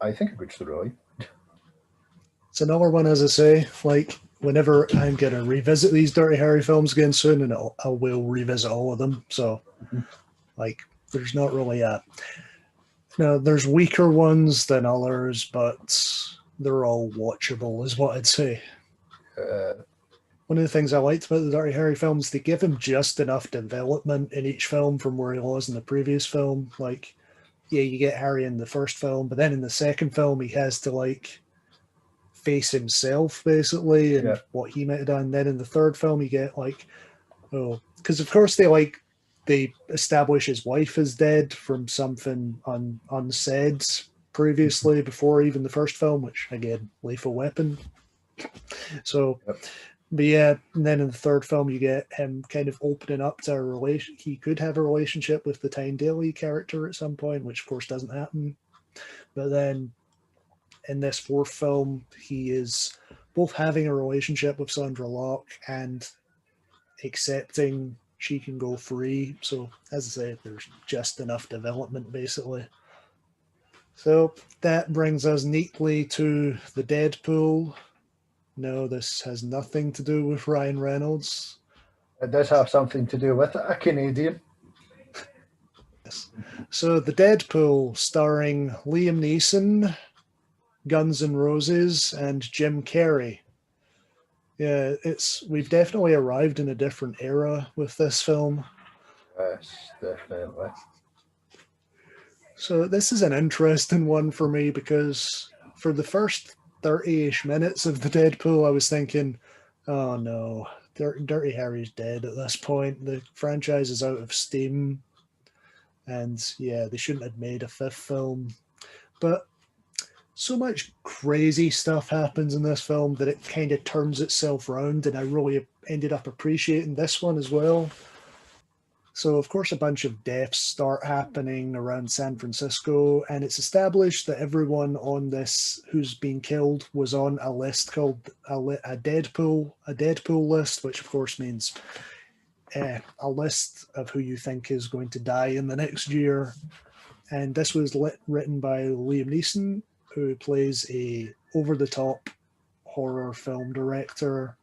I think, a good story. It's another one, as I say, like whenever I'm going to revisit these Dirty Harry films again soon, and I will revisit all of them. So, like, there's not really there's weaker ones than others, but they're all watchable, is what I'd say. One of the things I liked about the Dirty Harry films, they give him just enough development in each film from where he was in the previous film. Like, yeah, you get Harry in the first film, but then in the second film, he has to, like, face himself, basically, and what he might have done. Then in the third film, you get, like, oh, because of course they establish his wife is dead from something unsaid previously before even the first film, which, again, Lethal Weapon. So, but yeah, and then in the third film, you get him kind of opening up to a relation. He could have a relationship with the Tyne Daly character at some point, which of course doesn't happen. But then in this fourth film, he is both having a relationship with Sandra Locke and accepting she can go free. So, as I say, there's just enough development, basically. So, that brings us neatly to the Deadpool. No, this has nothing to do with Ryan Reynolds. It does have something to do with it, a Canadian. Yes. So, the Deadpool, starring Liam Neeson, Guns N' Roses, and Jim Carrey. Yeah, we've definitely arrived in a different era with this film. Yes, definitely. So this is an interesting one for me because for the first 30-ish minutes of the Deadpool, I was thinking, oh no, Dirty Harry's dead at this point. The franchise is out of steam. And yeah, they shouldn't have made a fifth film. But so much crazy stuff happens in this film that it kind of turns itself around, and I really ended up appreciating this one as well. So, of course, a bunch of deaths start happening around San Francisco, and it's established that everyone on this who's been killed was on a list called a Deadpool list, which of course means a list of who you think is going to die in the next year. And this was written by Liam Neeson, who plays a over-the-top horror film director.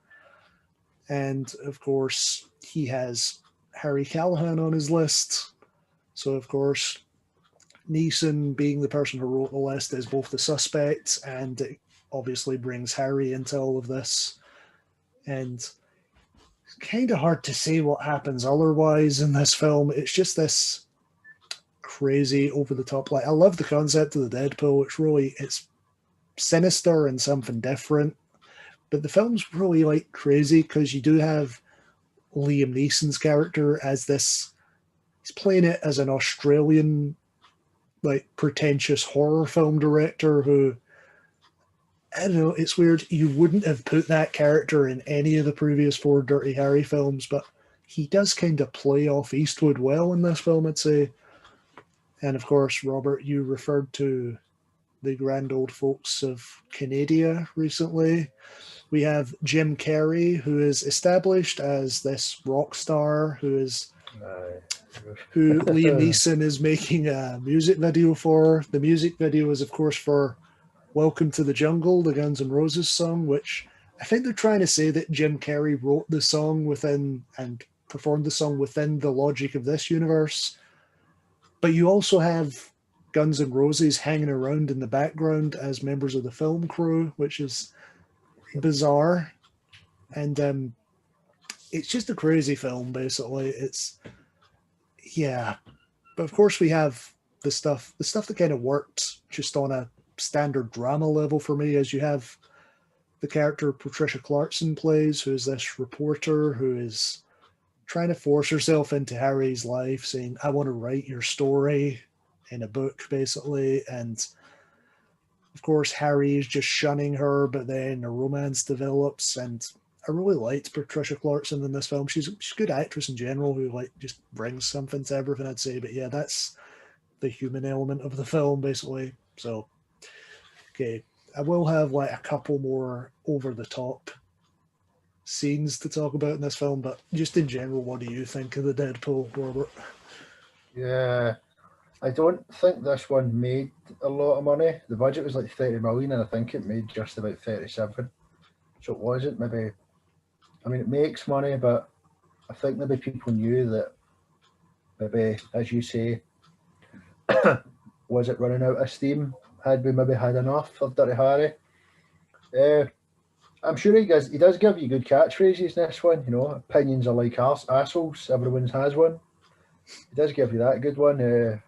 And of course, he has Harry Callahan on his list. So, of course, Neeson, being the person who wrote the list, is both the suspect, and it obviously brings Harry into all of this. And it's kind of hard to say what happens otherwise in this film. It's just this crazy, over the top. Like, I love the concept of the Deadpool. It's sinister and something different. But the film's really like crazy because you do have Liam Neeson's character as this. He's playing it as an Australian, like, pretentious horror film director who, I don't know, it's weird. You wouldn't have put that character in any of the previous 4 Dirty Harry films, but he does kind of play off Eastwood well in this film, I'd say. And of course, Robert, you referred to the grand old folks of Canada recently. We have Jim Carrey, who is established as this rock star who Liam Neeson is making a music video for. The music video is, of course, for Welcome to the Jungle, the Guns N' Roses song, which I think they're trying to say that Jim Carrey wrote the song within and performed the song within the logic of this universe. But you also have Guns N' Roses hanging around in the background as members of the film crew, which is bizarre. And it's just a crazy film, basically. Yeah. But of course we have the stuff that kind of worked just on a standard drama level for me, as you have the character Patricia Clarkson plays, who is this reporter who is trying to force herself into Harry's life, saying, I want to write your story in a book, basically. And of course, Harry is just shunning her, but then a romance develops. And I really liked Patricia Clarkson in this film. She's a good actress in general who just brings something to everything, I'd say. But yeah, that's the human element of the film, basically. So, okay, I will have a couple more over the top scenes to talk about in this film, but just in general, what do you think of the Deadpool, Robert? Yeah, I don't think this one made a lot of money. The budget was like 30 million, and I think it made just about 37. So it wasn't maybe. I mean, it makes money, but I think maybe people knew that maybe, as you say, was it running out of steam? Had we maybe had enough of Dirty Harry? I'm sure he does give you good catchphrases in this one, opinions are like assholes, everyone has one. He does give you that good one,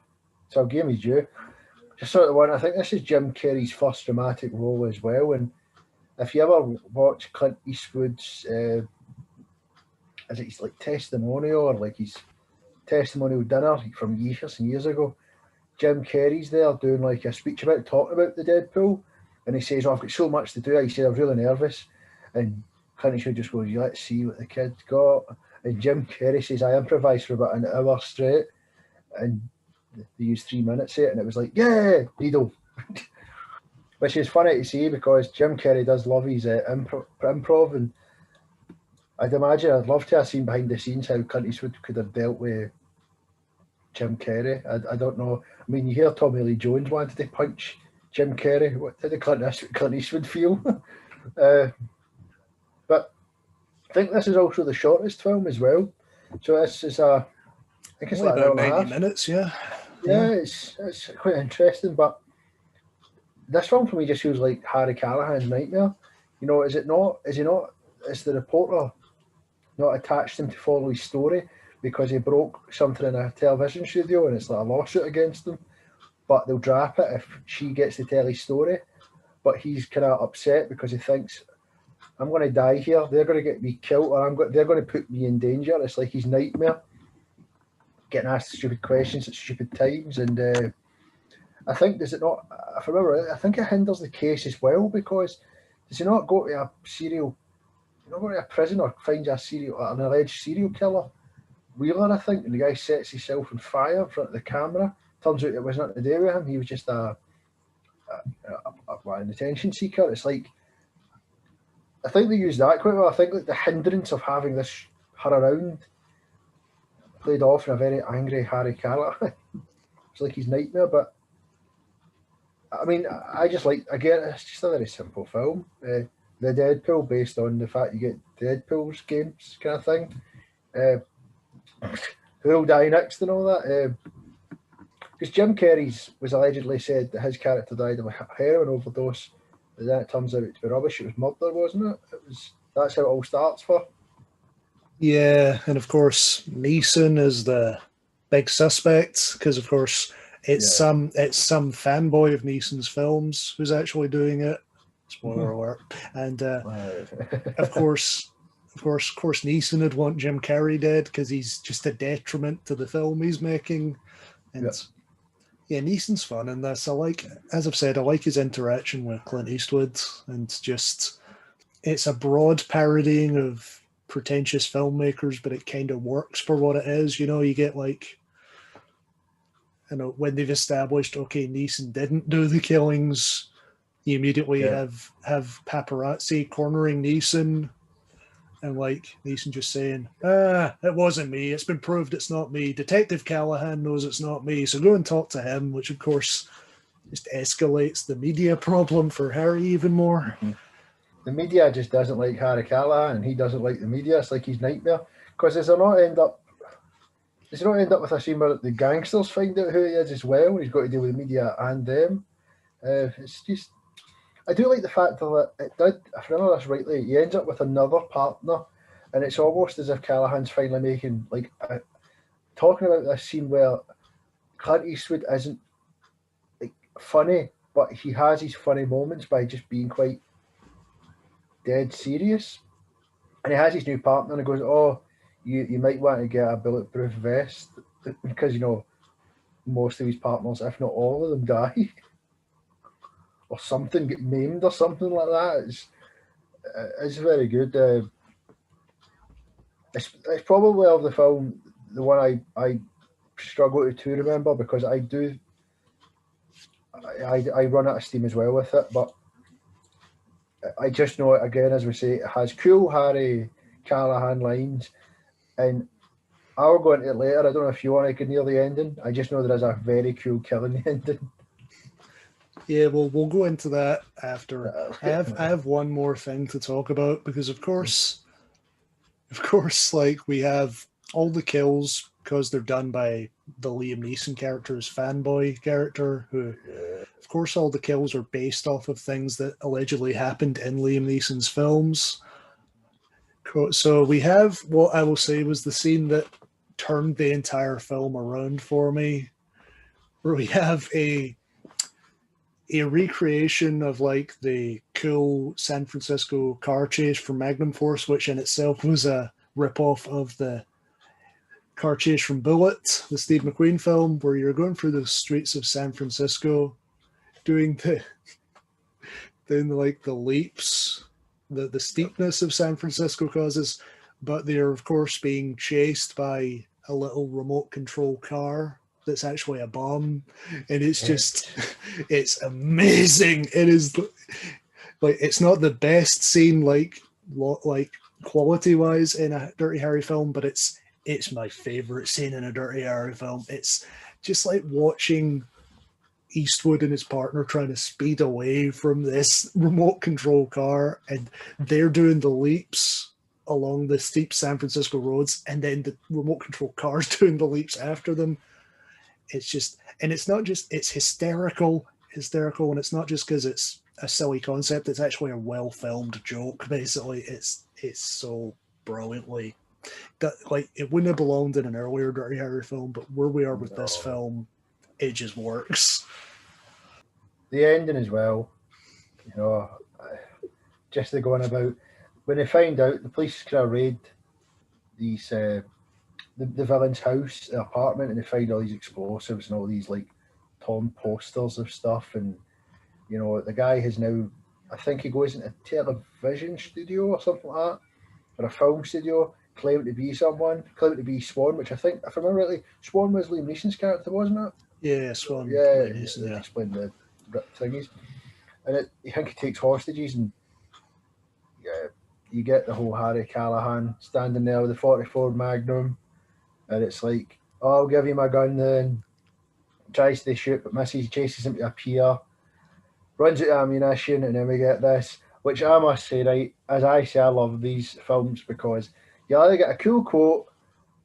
so I'll give him his due. Just sort of one, I think this is Jim Carrey's first dramatic role as well, and if you ever watch Clint Eastwood's, is it his testimonial or his testimonial dinner from years and years ago, Jim Carrey's there doing a speech talking about the Deadpool, and he says, I've got so much to do. He said, I'm really nervous. And Clint Eastwood just goes, let's see what the kid's got. And Jim Carrey says, I improvised for about an hour straight. And they used 3 minutes of it, and it was yeah, needle. Which is funny to see because Jim Carrey does love his improv, and I'd imagine I'd love to have seen behind the scenes how Clint Eastwood could have dealt with Jim Carrey. I don't know. I mean, you hear Tommy Lee Jones wanted to punch Jim Carrey. What did Clint Eastwood feel? But I think this is also the shortest film as well. So this is I think it's Only like an about hour and a 90 half. minutes, yeah. Yeah, it's quite interesting. But this film for me just feels like Harry Callahan's nightmare. You know, is it not? Is he not? Is the reporter not attached him to follow his story because he broke something in a television studio and it's like a lawsuit against him? But they'll drop it if she gets to tell his story. But he's kind of upset because he thinks, I'm going to die here. They're going to get me killed, or they're going to put me in danger. It's like his nightmare, getting asked stupid questions at stupid times. And I think, does it not? If I remember, I think it hinders the case as well because does he not go to a serial? You know, go to a prison or finds an alleged serial killer Wheeler, I think, and the guy sets himself on fire in front of the camera. Turns out it was nothing to do with him. He was just an attention seeker. It's like, I think they used that quite well. I think like the hindrance of having this her around played off in a very angry Harry Callahan. It's like his nightmare. But I mean, I just like, again, it's just a very simple film. The Deadpool, based on the fact you get Deadpool's games kind of thing. Who'll die next and all that. Because Jim Carrey's was allegedly said that his character died of a heroin overdose, but then it turns out to be rubbish. It was murder, wasn't it? That's how it all starts for. Yeah, and of course Neeson is the big suspect because of course it's some fanboy of Neeson's films who's actually doing it. Spoiler alert. And of course Neeson would want Jim Carrey dead because he's just a detriment to the film he's making. And yeah, Neeson's fun in this. I like, as I've said, I like his interaction with Clint Eastwood, and just it's a broad parodying of pretentious filmmakers, but it kind of works for what it is. You know, you get like, you know, when they've established, okay, Neeson didn't do the killings, you immediately have paparazzi cornering Neeson, and like Neeson just saying, it wasn't me. It's been proved it's not me. Detective Callahan knows it's not me. So go and talk to him, which of course just escalates the media problem for Harry even more. Mm-hmm. The media just doesn't like Harry Callahan, and he doesn't like the media. It's like his nightmare. Because does it not end up with a scene where the gangsters find out who he is as well? He's got to deal with the media and them. It's just, I do like the fact that it did, if I remember this rightly, he ends up with another partner, and it's almost as if Callahan's finally making, like, talking about this scene where Clint Eastwood isn't like funny, but he has his funny moments by just being quite dead serious. And he has his new partner, and he goes, "Oh, you might want to get a bulletproof vest because you know most of his partners, if not all of them, die." Or something, get maimed or something like that. It's very good. It's probably of the film the one I struggle to remember because I run out of steam as well with it. But I just know it again, as we say, it has cool Harry Callahan lines, and I'll go into it later. I don't know if you want to get near the ending. I just know there is a very cool killing ending. Yeah, well, we'll go into that after. I have one more thing to talk about because, of course, like we have all the kills because they're done by the Liam Neeson character's fanboy character, who, of course, all the kills are based off of things that allegedly happened in Liam Neeson's films. So we have what I will say was the scene that turned the entire film around for me, where we have a recreation of like the cool San Francisco car chase from Magnum Force, which in itself was a ripoff of the car chase from Bullet, the Steve McQueen film, where you're going through the streets of San Francisco doing like the leaps, the steepness of San Francisco causes, but they're of course being chased by a little remote control car that's actually a bomb, and it's just it's amazing. It is like, it's not the best scene like quality-wise in a Dirty Harry film, but it's my favorite scene in a Dirty Harry film. It's just like watching Eastwood and his partner trying to speed away from this remote control car, and they're doing the leaps along the steep San Francisco roads, and then the remote control car's doing the leaps after them. It's just, and it's not just, it's hysterical, and it's not just because it's a silly concept. It's actually a well-filmed joke. Basically, it's so brilliantly that, like, it wouldn't have belonged in an earlier Dirty Harry film, but where we are with this film, it just works. The ending as well, you know, just the going about when they find out the police kind of raid these the villain's house, the apartment, and they find all these explosives and all these like torn posters of stuff, and you know the guy has now, I think he goes into a television studio or something like that, or a film studio, claiming to be Swan, which I think, if I remember rightly, Swan was Liam Neeson's character, wasn't it? Yeah, Swan. Yeah, yeah. Explain the thingies, and I think he takes hostages, and yeah, you get the whole Harry Callahan standing there with the 44 Magnum, and it's like, oh, I'll give you my gun then. Tries to shoot, but misses, chases him to a pier, runs out of ammunition, and then we get this, which I must say, right, as I say, I love these films because you either get a cool quote,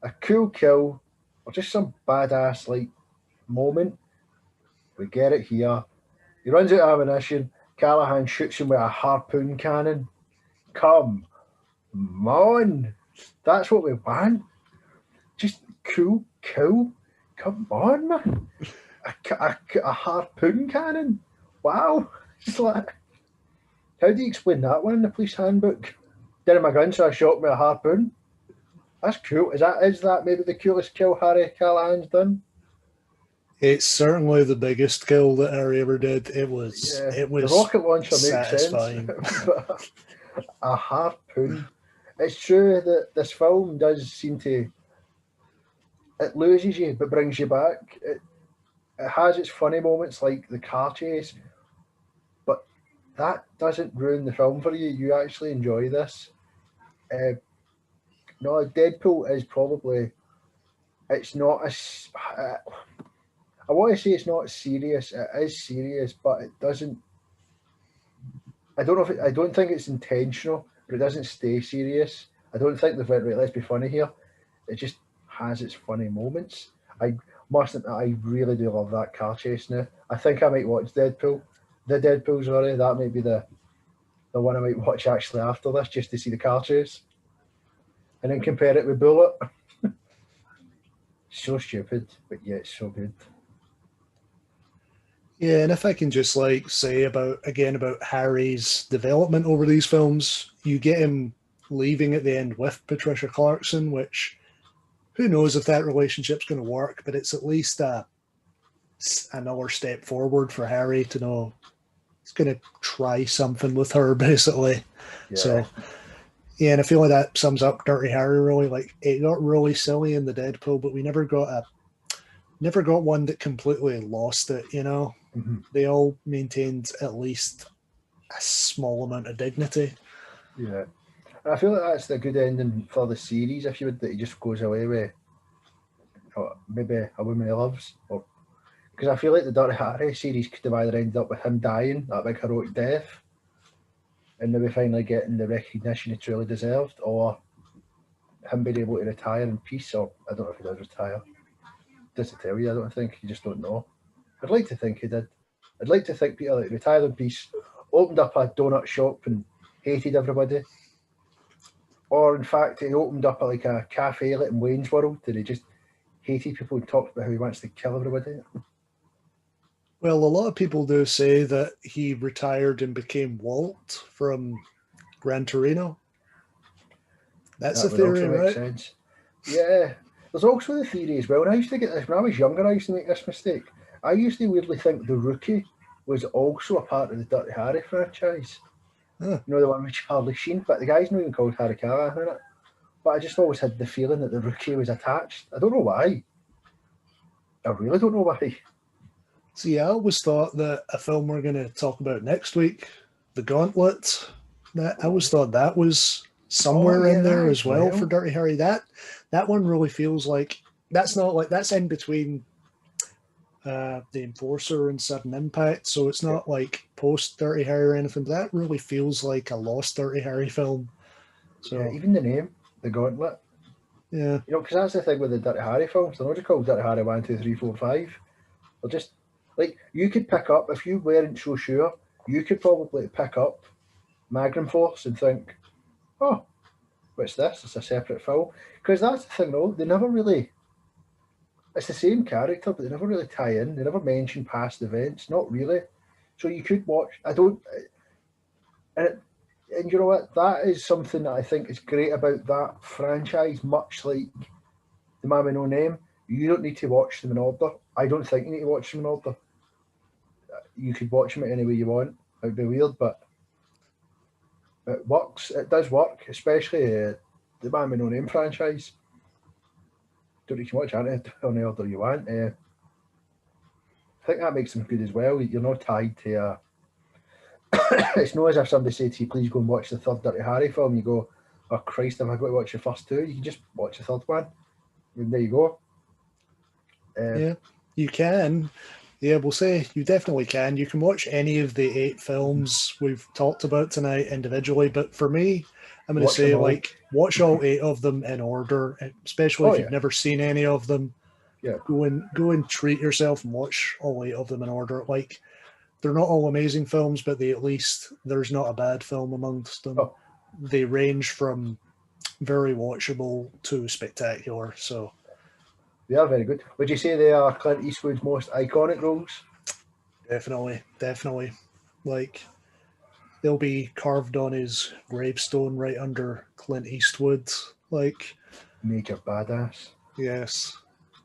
a cool kill, or just some badass like moment. We get it here. He runs out of ammunition. Callahan shoots him with a harpoon cannon. Come on. That's what we want. Just cool. Come on, man. A harpoon cannon. Wow. It's like, how do you explain that one in the police handbook? Didn't my gun, so I shot with a harpoon. That's cool. Is that maybe the coolest kill Harry Callahan's done? It's certainly the biggest kill that Harry ever did. It was the rocket launcher satisfying. Makes sense. But a harpoon. It's true that this film does seem to, it loses you but brings you back. It has its funny moments like the car chase, but that doesn't ruin the film for you. You actually enjoy this. No, Deadpool is probably, it's not as, I want to say it's not serious. It is serious, but it doesn't, I don't think it's intentional, but it doesn't stay serious. I don't think they've went, right, let's be funny here. It just has its funny moments. I really do love that car chase now. I think I might watch Deadpool. The Deadpool, sorry, that might be the one I might watch actually after this, just to see the car chase. And then compare it with Bullet. So stupid, but yeah, it's so good. Yeah, and if I can just like say about Harry's development over these films, you get him leaving at the end with Patricia Clarkson, which who knows if that relationship's going to work, but it's at least another step forward for Harry to know he's going to try something with her, basically. Yeah. So, yeah, and I feel like that sums up Dirty Harry really. Like, it got really silly in the Deadpool, but we never got one that completely lost it, you know? Mm-hmm. They all maintained at least a small amount of dignity. Yeah. And I feel like that's the good ending for the series, if you would, that he just goes away with maybe a woman he loves. Or because I feel like the Dirty Harry series could have either ended up with him dying, that big heroic death, and maybe finally getting the recognition he truly deserved, or him being able to retire in peace, or I don't know if he does retire. Just to tell you, I don't think. You just don't know. I'd like to think he did. I'd like to think Peter like, retired in peace, opened up a donut shop and hated everybody. Or in fact, he opened up like a cafe like in Wayne's World and he just hated people and talked about how he wants to kill everybody. Well, a lot of people do say that he retired and became Walt from Gran Torino. That's a theory, right? Sense. Yeah. There's also the theory as well, and I used to get this when I was younger, I used to make this mistake. I used to weirdly think The Rookie was also a part of the Dirty Harry franchise. Huh. You know, the one with Charlie Sheen, but the guy's not even called Harry Callahan in it. But I just always had the feeling that The Rookie was attached. I don't know why. I really don't know why. See, I always thought that a film we're going to talk about next week, The Gauntlet, I always thought that was somewhere in there as well for well. Dirty Harry. That one really feels like that's not like that's in between the Enforcer and Sudden Impact, so it's not like post Dirty Harry or anything. But that really feels like a lost Dirty Harry film. So Yeah, even the name, The Gauntlet. yeah, You know, because that's the thing with the Dirty Harry films. They're not just called Dirty Harry 1, 2, 3, 4, 5. They're just like you could pick up if you weren't so sure. You could probably pick up Magnum Force and think, "Oh, what's this? It's a separate film." Because that's the thing, though. They never really. It's the same character, but they never really tie in. They never mention past events. Not really. So you could watch. I don't. And you know what? That is something that I think is great about that franchise. Much like The Man with No Name, you don't need to watch them in order. I don't think you need to watch them in order. You could watch them any way you want. It would be weird, but it works. It does work, especially the Man with No Name franchise. Don't you can watch it on the order you want. I think that makes them good as well. You're not tied to a. It's not as if somebody said to you, "Please go and watch the third Dirty Harry film." You go, "Oh Christ, have I got to watch the first two?" You can just watch the third one. And there you go. yeah, you can. Yeah, we'll say you definitely can. You can watch any of the 8 films we've talked about tonight individually, but for me, I'm going to say like watch all 8 of them in order, especially if you've never seen any of them. Yeah. Go and treat yourself and watch all 8 of them in order. Like they're not all amazing films, but at least there's not a bad film amongst them. Oh. They range from very watchable to spectacular. So they are very good. Would you say they are Clint Eastwood's most iconic roles? Definitely. Like they'll be carved on his gravestone right under Clint Eastwood. Like Major badass. yes,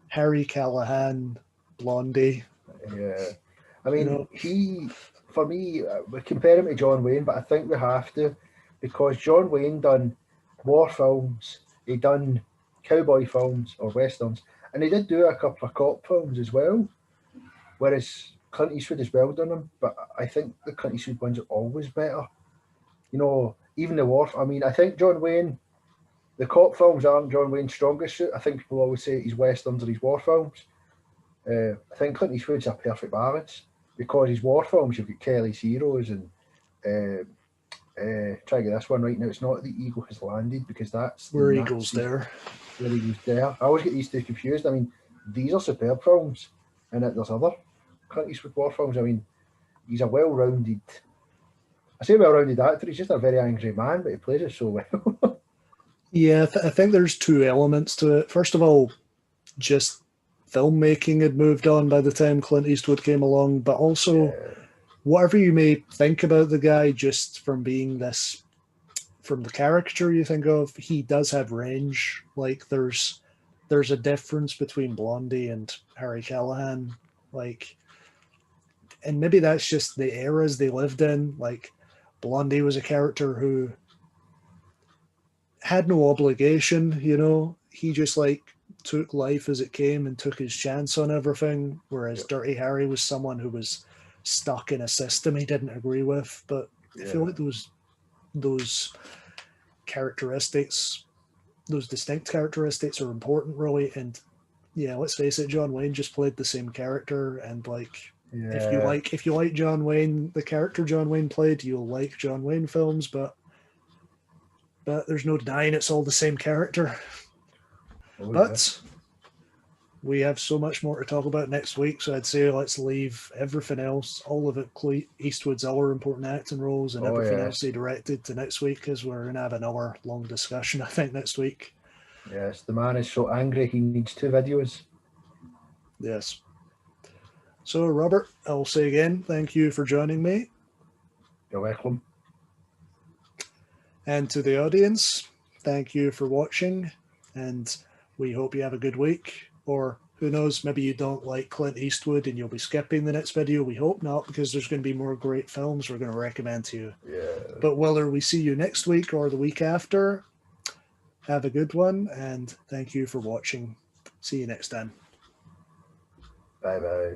Harry Callahan, Blondie. Yeah, I mean he. For me, we compare him to John Wayne, but I think we have to because John Wayne done war films, he done cowboy films or westerns, and he did do a couple of cop films as well. Whereas Clint Eastwood as well done them, but I think the Clint Eastwood ones are always better. You know, even the war. I mean, I think John Wayne, the cop films aren't John Wayne's strongest suit. I think people always say his westerns or his war films. I think Clint Eastwood's a perfect balance because his war films, you've got Kelly's Heroes and try to get this one right now. It's not The Eagle Has Landed because that's Where Eagles Dare. Where Eagles Dare. I always get these two confused. I mean, these are superb films, and there's other Clint Eastwood war films. I mean, he's a well-rounded. I say well-rounded actor. He's just a very angry man, but he plays it so well. Yeah, I think there's 2 elements to it. First of all, just filmmaking had moved on by the time Clint Eastwood came along, but also whatever you may think about the guy, just from being this, from the caricature you think of, he does have range. Like there's a difference between Blondie and Harry Callahan, like, and maybe that's just the eras they lived in. Like Blondie was a character who had no obligation, you know, he just like took life as it came and took his chance on everything, whereas Dirty Harry was someone who was stuck in a system he didn't agree with. But I feel like those characteristics, those distinct characteristics are important really. And yeah, let's face it, John Wayne just played the same character, and like if you like John Wayne, the character John Wayne played, you'll like John Wayne films, but there's no denying it's all the same character. But we have so much more to talk about next week, so I'd say let's leave everything else, all of it, Eastwood's other important acting roles and everything else he directed, to next week, because we're going to have an hour-long discussion, I think, next week. Yes, the man is so angry he needs 2 videos. Yes. So, Robert, I'll say again, thank you for joining me. You're welcome. And to the audience, thank you for watching, and we hope you have a good week. Or who knows, maybe you don't like Clint Eastwood and you'll be skipping the next video. We hope not, because there's going to be more great films we're going to recommend to you. Yeah. But whether we see you next week or the week after, have a good one, and thank you for watching. See you next time. Bye-bye.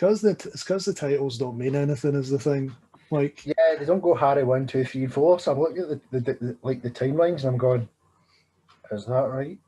because the titles don't mean anything is the thing. Like, Yeah, they don't go Harry 1, 2, 3, and 4. So I'm looking at the timelines and I'm going, is that right?